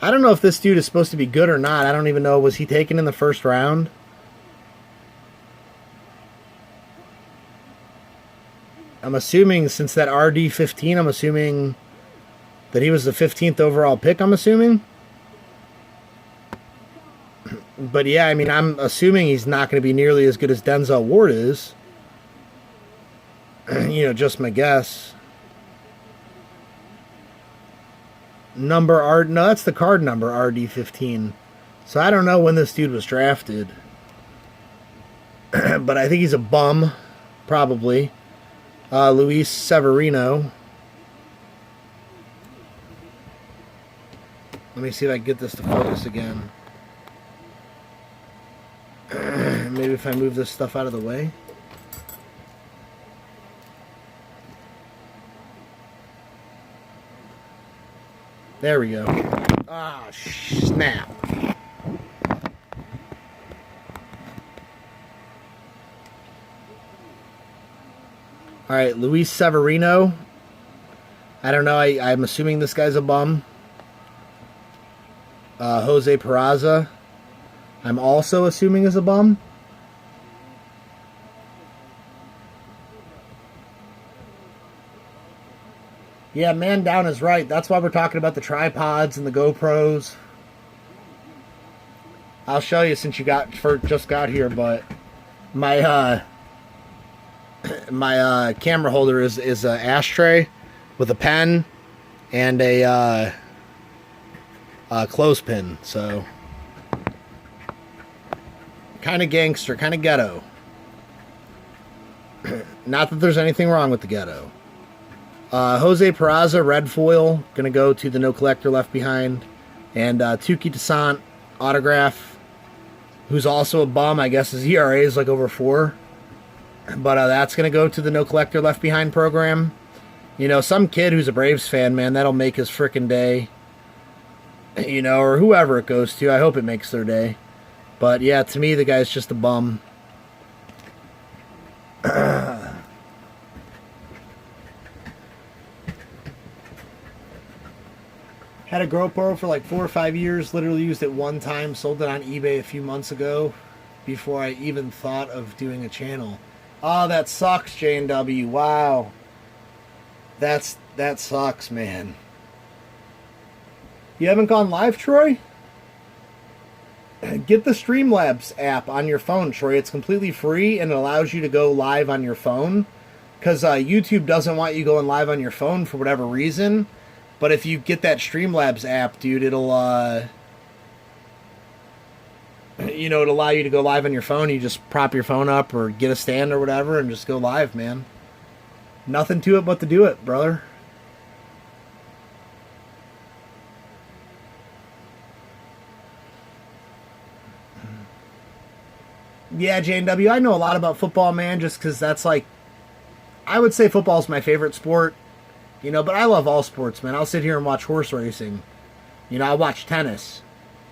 I don't know if this dude is supposed to be good or not. I don't even know. Was he taken in the first round? I'm assuming since that RD15, I'm assuming that he was the 15th overall pick, I'm assuming. But yeah, I mean, I'm assuming he's not going to be nearly as good as Denzel Ward is. Just my guess. No, that's the card number, RD15. So I don't know when this dude was drafted. But I think he's a bum, probably. Luis Severino. Let me see if I can get this to focus again. Maybe if I move this stuff out of the way. There we go. Ah, snap. Alright, Luis Severino. I don't know. I'm assuming this guy's a bum. Jose Peraza. I'm also assuming is a bum. Yeah, man down is right. That's why we're talking about the tripods and the GoPros. I'll show you since you just got here, but my my camera holder is an ashtray with a pen and a clothespin. So kind of gangster, kind of ghetto. Not that there's anything wrong with the ghetto. Jose Peraza, red foil, gonna go to the No Collector Left Behind. And Tuki Toussaint, autograph, who's also a bum. I guess his ERA is like over 4. But that's gonna go to the No Collector Left Behind program. Some kid who's a Braves fan, man, that'll make his frickin' day. Or whoever it goes to. I hope it makes their day. But yeah, to me, the guy's just a bum. Had a GoPro for like 4 or 5 years. Literally used it one time. Sold it on eBay a few months ago before I even thought of doing a channel. Oh, that sucks, J&W. Wow. That sucks, man. You haven't gone live, Troy? Get the Streamlabs app on your phone, Troy. It's completely free and it allows you to go live on your phone. Because YouTube doesn't want you going live on your phone for whatever reason. But if you get that Streamlabs app, dude, it'll it'll allow you to go live on your phone. You just prop your phone up or get a stand or whatever and just go live, man. Nothing to it but to do it, brother. Yeah, J&W, I know a lot about football, man, just because that's like, I would say football's my favorite sport, but I love all sports, man. I'll sit here and watch horse racing. I watch tennis.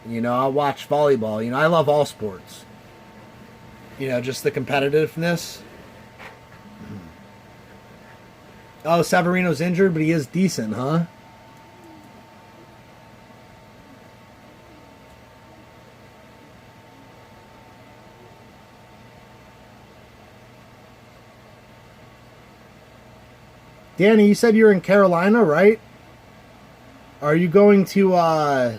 I'll watch volleyball. I love all sports. Just the competitiveness. Oh, Severino's injured, but he is decent, huh? Danny, you said you're in Carolina, right? Are you going to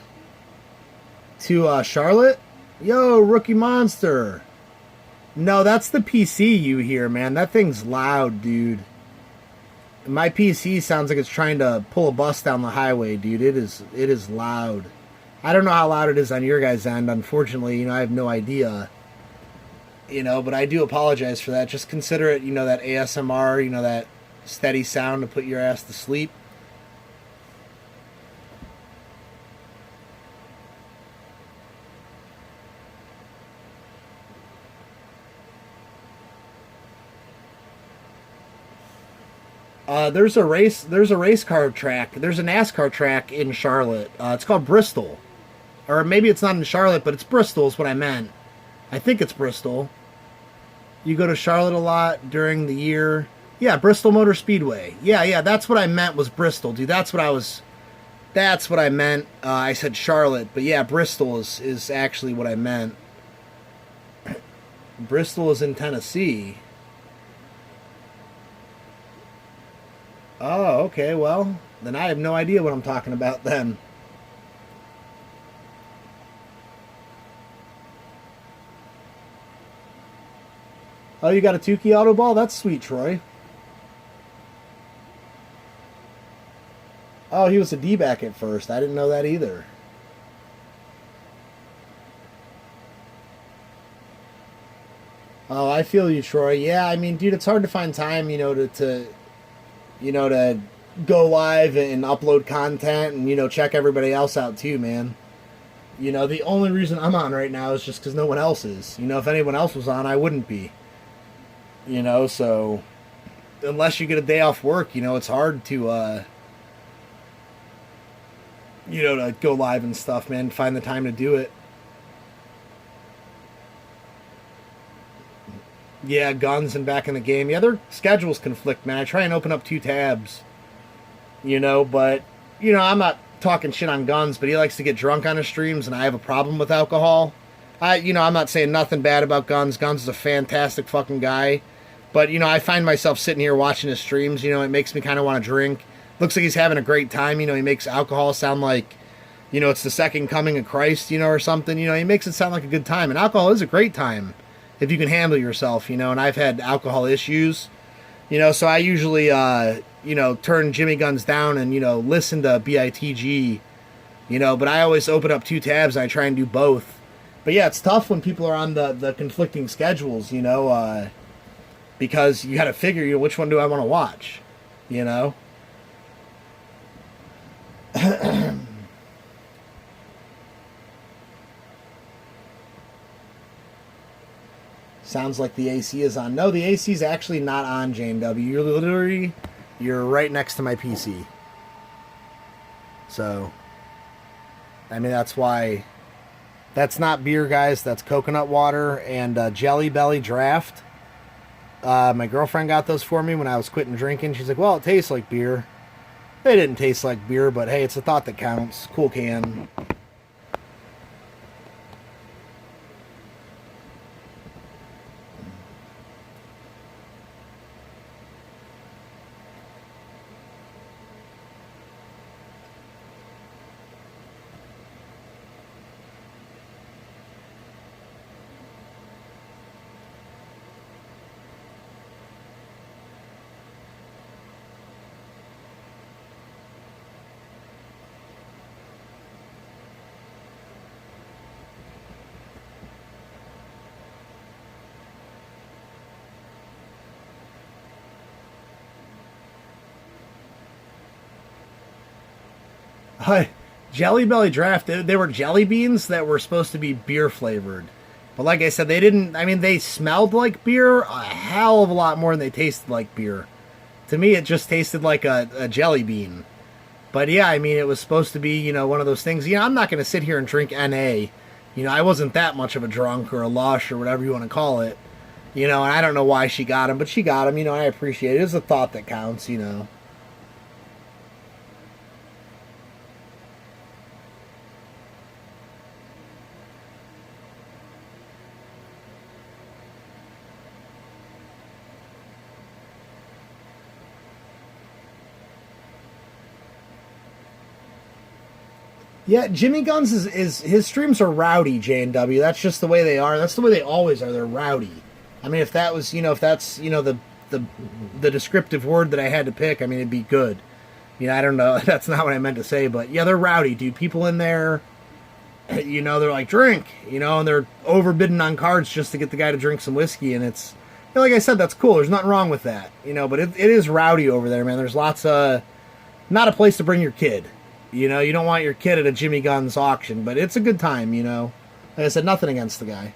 Charlotte? Yo, Rookie Monster. No, that's the PC you hear, man. That thing's loud, dude. My PC sounds like it's trying to pull a bus down the highway, dude. It is loud. I don't know how loud it is on your guys' end. Unfortunately, I have no idea. But I do apologize for that. Just consider it, that ASMR, that steady sound to put your ass to sleep. There's a race car track. There's a NASCAR track in Charlotte. It's called Bristol. Or maybe it's not in Charlotte, but it's Bristol is what I meant. I think it's Bristol. You go to Charlotte a lot during the year. Yeah, Bristol Motor Speedway. Yeah, that's what I meant was Bristol, dude. That's what I meant. I said Charlotte, but yeah, Bristol is actually what I meant. Bristol is in Tennessee. Oh, okay, well, then I have no idea what I'm talking about then. Oh, you got a Tukey auto ball? That's sweet, Troy. Oh, he was a D-back at first. I didn't know that either. Oh, I feel you, Troy. Yeah, I mean, dude, it's hard to find time, to go live and upload content and, check everybody else out too, man. The only reason I'm on right now is just because no one else is. If anyone else was on, I wouldn't be. So unless you get a day off work, it's hard to, to go live and stuff, man. Find the time to do it. Yeah, Guns and Back in the Game. Yeah, their schedules conflict, man. I try and open up 2 tabs, but, I'm not talking shit on Guns, but he likes to get drunk on his streams, and I have a problem with alcohol. I'm not saying nothing bad about Guns. Guns is a fantastic fucking guy. But, I find myself sitting here watching his streams, it makes me kind of want to drink. Looks like he's having a great time, he makes alcohol sound like, it's the second coming of Christ, or something. He makes it sound like a good time. And alcohol is a great time if you can handle yourself, and I've had alcohol issues, so I usually, turn Jimmy Guns down and, listen to BITG, but I always open up 2 tabs and I try and do both. But yeah, it's tough when people are on the conflicting schedules, because you got to figure, which one do I want to watch, Sounds like the AC is on. No, the AC is actually not on, J&W. You're right next to my PC. So, I mean, that's why. That's not beer, guys. That's coconut water and Jelly Belly Draft. My girlfriend got those for me when I was quitting drinking. She's like, well, it tastes like beer. They didn't taste like beer, but hey, it's a thought that counts. Cool can. Jelly Belly Draft, they were jelly beans that were supposed to be beer flavored. But like I said, they didn't, I mean, they smelled like beer a hell of a lot more than they tasted like beer. To me, it just tasted like a jelly bean. But yeah, I mean, it was supposed to be, one of those things. I'm not going to sit here and drink NA. I wasn't that much of a drunk or a lush or whatever you want to call it. And I don't know why she got him, but she got him. I appreciate it. It's a thought that counts. Yeah, Jimmy Guns is his streams are rowdy, J&W. That's just the way they are. That's the way they always are. They're rowdy. I mean, if that was, if that's, the descriptive word that I had to pick, I mean, it'd be good. I don't know. That's not what I meant to say, but yeah, they're rowdy, dude. People in there, they're like, drink, and they're overbidding on cards just to get the guy to drink some whiskey, and it's, like I said, that's cool. There's nothing wrong with that, but it is rowdy over there, man. There's lots of, not a place to bring your kid. You don't want your kid at a Jimmy Guns auction, but it's a good time, Like I said, nothing against the guy.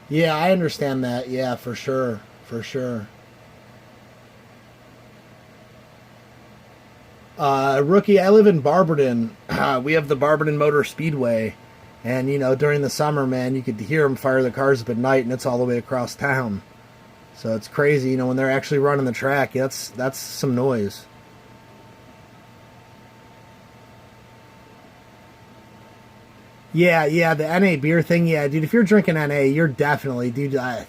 Yeah, I understand that. Yeah, for sure. For sure. Rookie, I live in Barberton. We have the Barberton Motor Speedway. And, during the summer, man, you could hear them fire the cars up at night, and it's all the way across town. So it's crazy, when they're actually running the track. That's some noise. Yeah, the NA beer thing, yeah, dude, if you're drinking NA, you're definitely, dude, I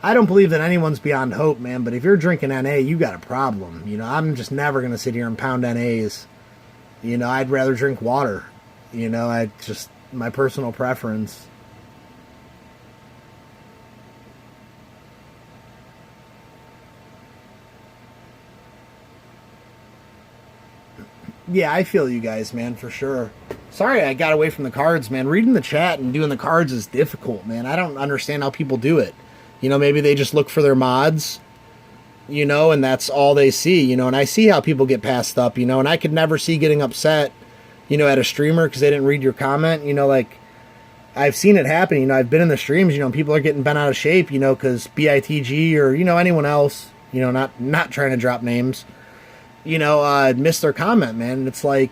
don't believe that anyone's beyond hope, man, but if you're drinking NA, you got a problem. I'm just never going to sit here and pound NAs. I'd rather drink water. I just, my personal preference. Yeah, I feel you guys, man, for sure. Sorry I got away from the cards, man. Reading the chat and doing the cards is difficult, man. I don't understand how people do it. Maybe they just look for their mods, and that's all they see, and I see how people get passed up, and I could never see getting upset, at a streamer because they didn't read your comment, like, I've seen it happen, I've been in the streams, people are getting bent out of shape, because BITG or, anyone else, not trying to drop names, missed their comment, man, and it's like,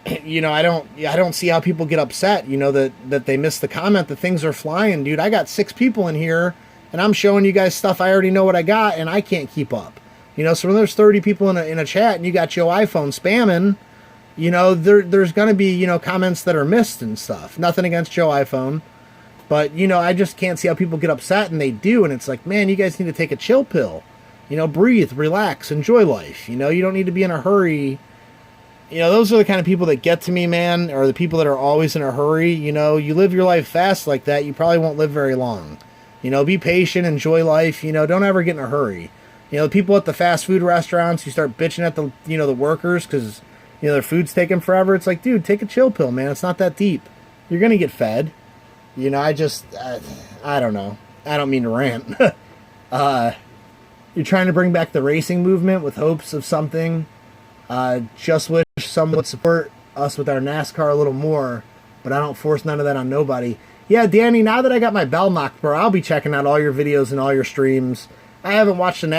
I don't see how people get upset, that they missed the comment, that things are flying, dude. I got 6 people in here, and I'm showing you guys stuff I already know what I got, and I can't keep up. So when there's 30 people in a chat, and you got your iPhone spamming, there's going to be, comments that are missed and stuff. Nothing against Joe iPhone, but, I just can't see how people get upset, and they do, and it's like, man, you guys need to take a chill pill. Breathe, relax, enjoy life. You don't need to be in a hurry. Those are the kind of people that get to me, man, or the people that are always in a hurry. You live your life fast like that, you probably won't live very long. Be patient, enjoy life, don't ever get in a hurry. The people at the fast food restaurants who start bitching at the, the workers because, their food's taking forever. It's like, dude, take a chill pill, man. It's not that deep. You're going to get fed. I don't know. I don't mean to rant. You're trying to bring back the racing movement with hopes of something. Just wish someone would support us with our NASCAR a little more, but I don't force none of that on nobody. Yeah, Danny, now that I got my bell knocked, bro, I'll be checking out all your videos and all your streams. I haven't watched a NASCAR